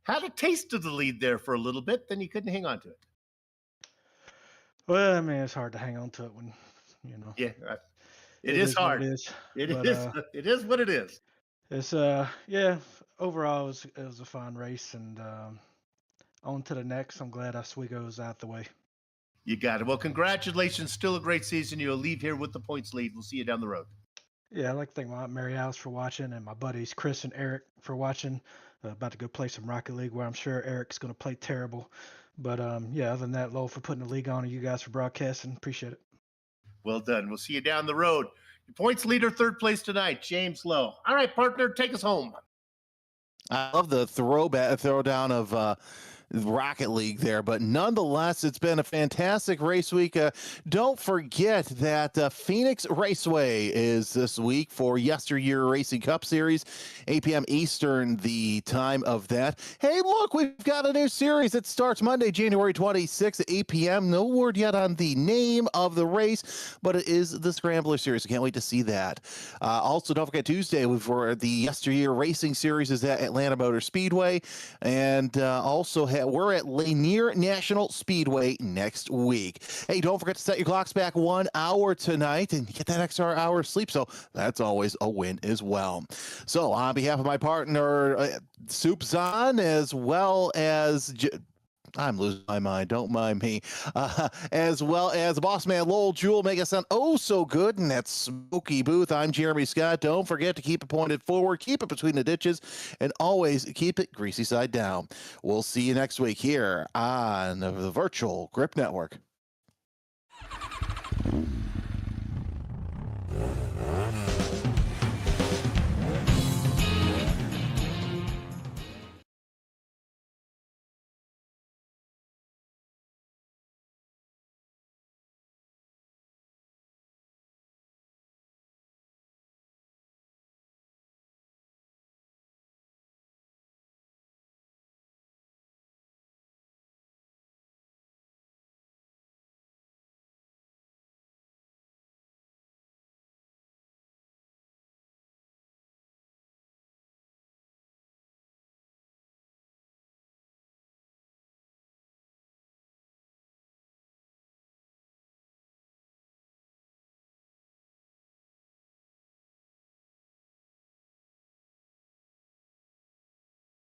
Had a taste of the lead there for a little bit, then you couldn't hang on to it. Well, I mean, it's hard to hang on to it when, Yeah, it is hard. It is. It But, is. It is what it is. It's yeah. Overall, it was a fun race, and on to the next. I'm glad Oswego's out the way. You got it. Well, congratulations. Still a great season. You'll leave here with the points lead. We'll see you down the road. Yeah, I'd like to thank my Aunt Mary Alice for watching, and my buddies Chris and Eric for watching. About to go play some Rocket League, where I'm sure Eric's going to play terrible. But yeah, other than that, Lowell for putting the league on, and you guys for broadcasting. Appreciate it. Well done. We'll see you down the road. Your points leader, 3rd place tonight, James Lowe. All right, partner, take us home. I love the throwdown of Rocket League there, but nonetheless, it's been a fantastic race week. Don't forget that Phoenix Raceway is this week for Yesteryear Racing Cup Series, 8 p.m. Eastern, the time of that. Hey, look, we've got a new series. It starts Monday, January 26th at 8 p.m. No word yet on the name of the race, but it is the Scrambler Series. Can't wait to see that. Also, don't forget Tuesday for the Yesteryear Racing Series is at Atlanta Motor Speedway, and also we're at Lanier National Speedway next week. Hey, don't forget to set your clocks back 1 hour tonight and get that extra hour of sleep. So that's always a win as well. So on behalf of my partner, Soup Zahn, as well as I'm losing my mind, don't mind me. As well as boss man Lowell Jewell, make us sound oh so good in that smoky booth. I'm Jeremy Scott. Don't forget to keep it pointed forward, keep it between the ditches, and always keep it greasy side down. We'll see you next week here on the Virtual Grip Network.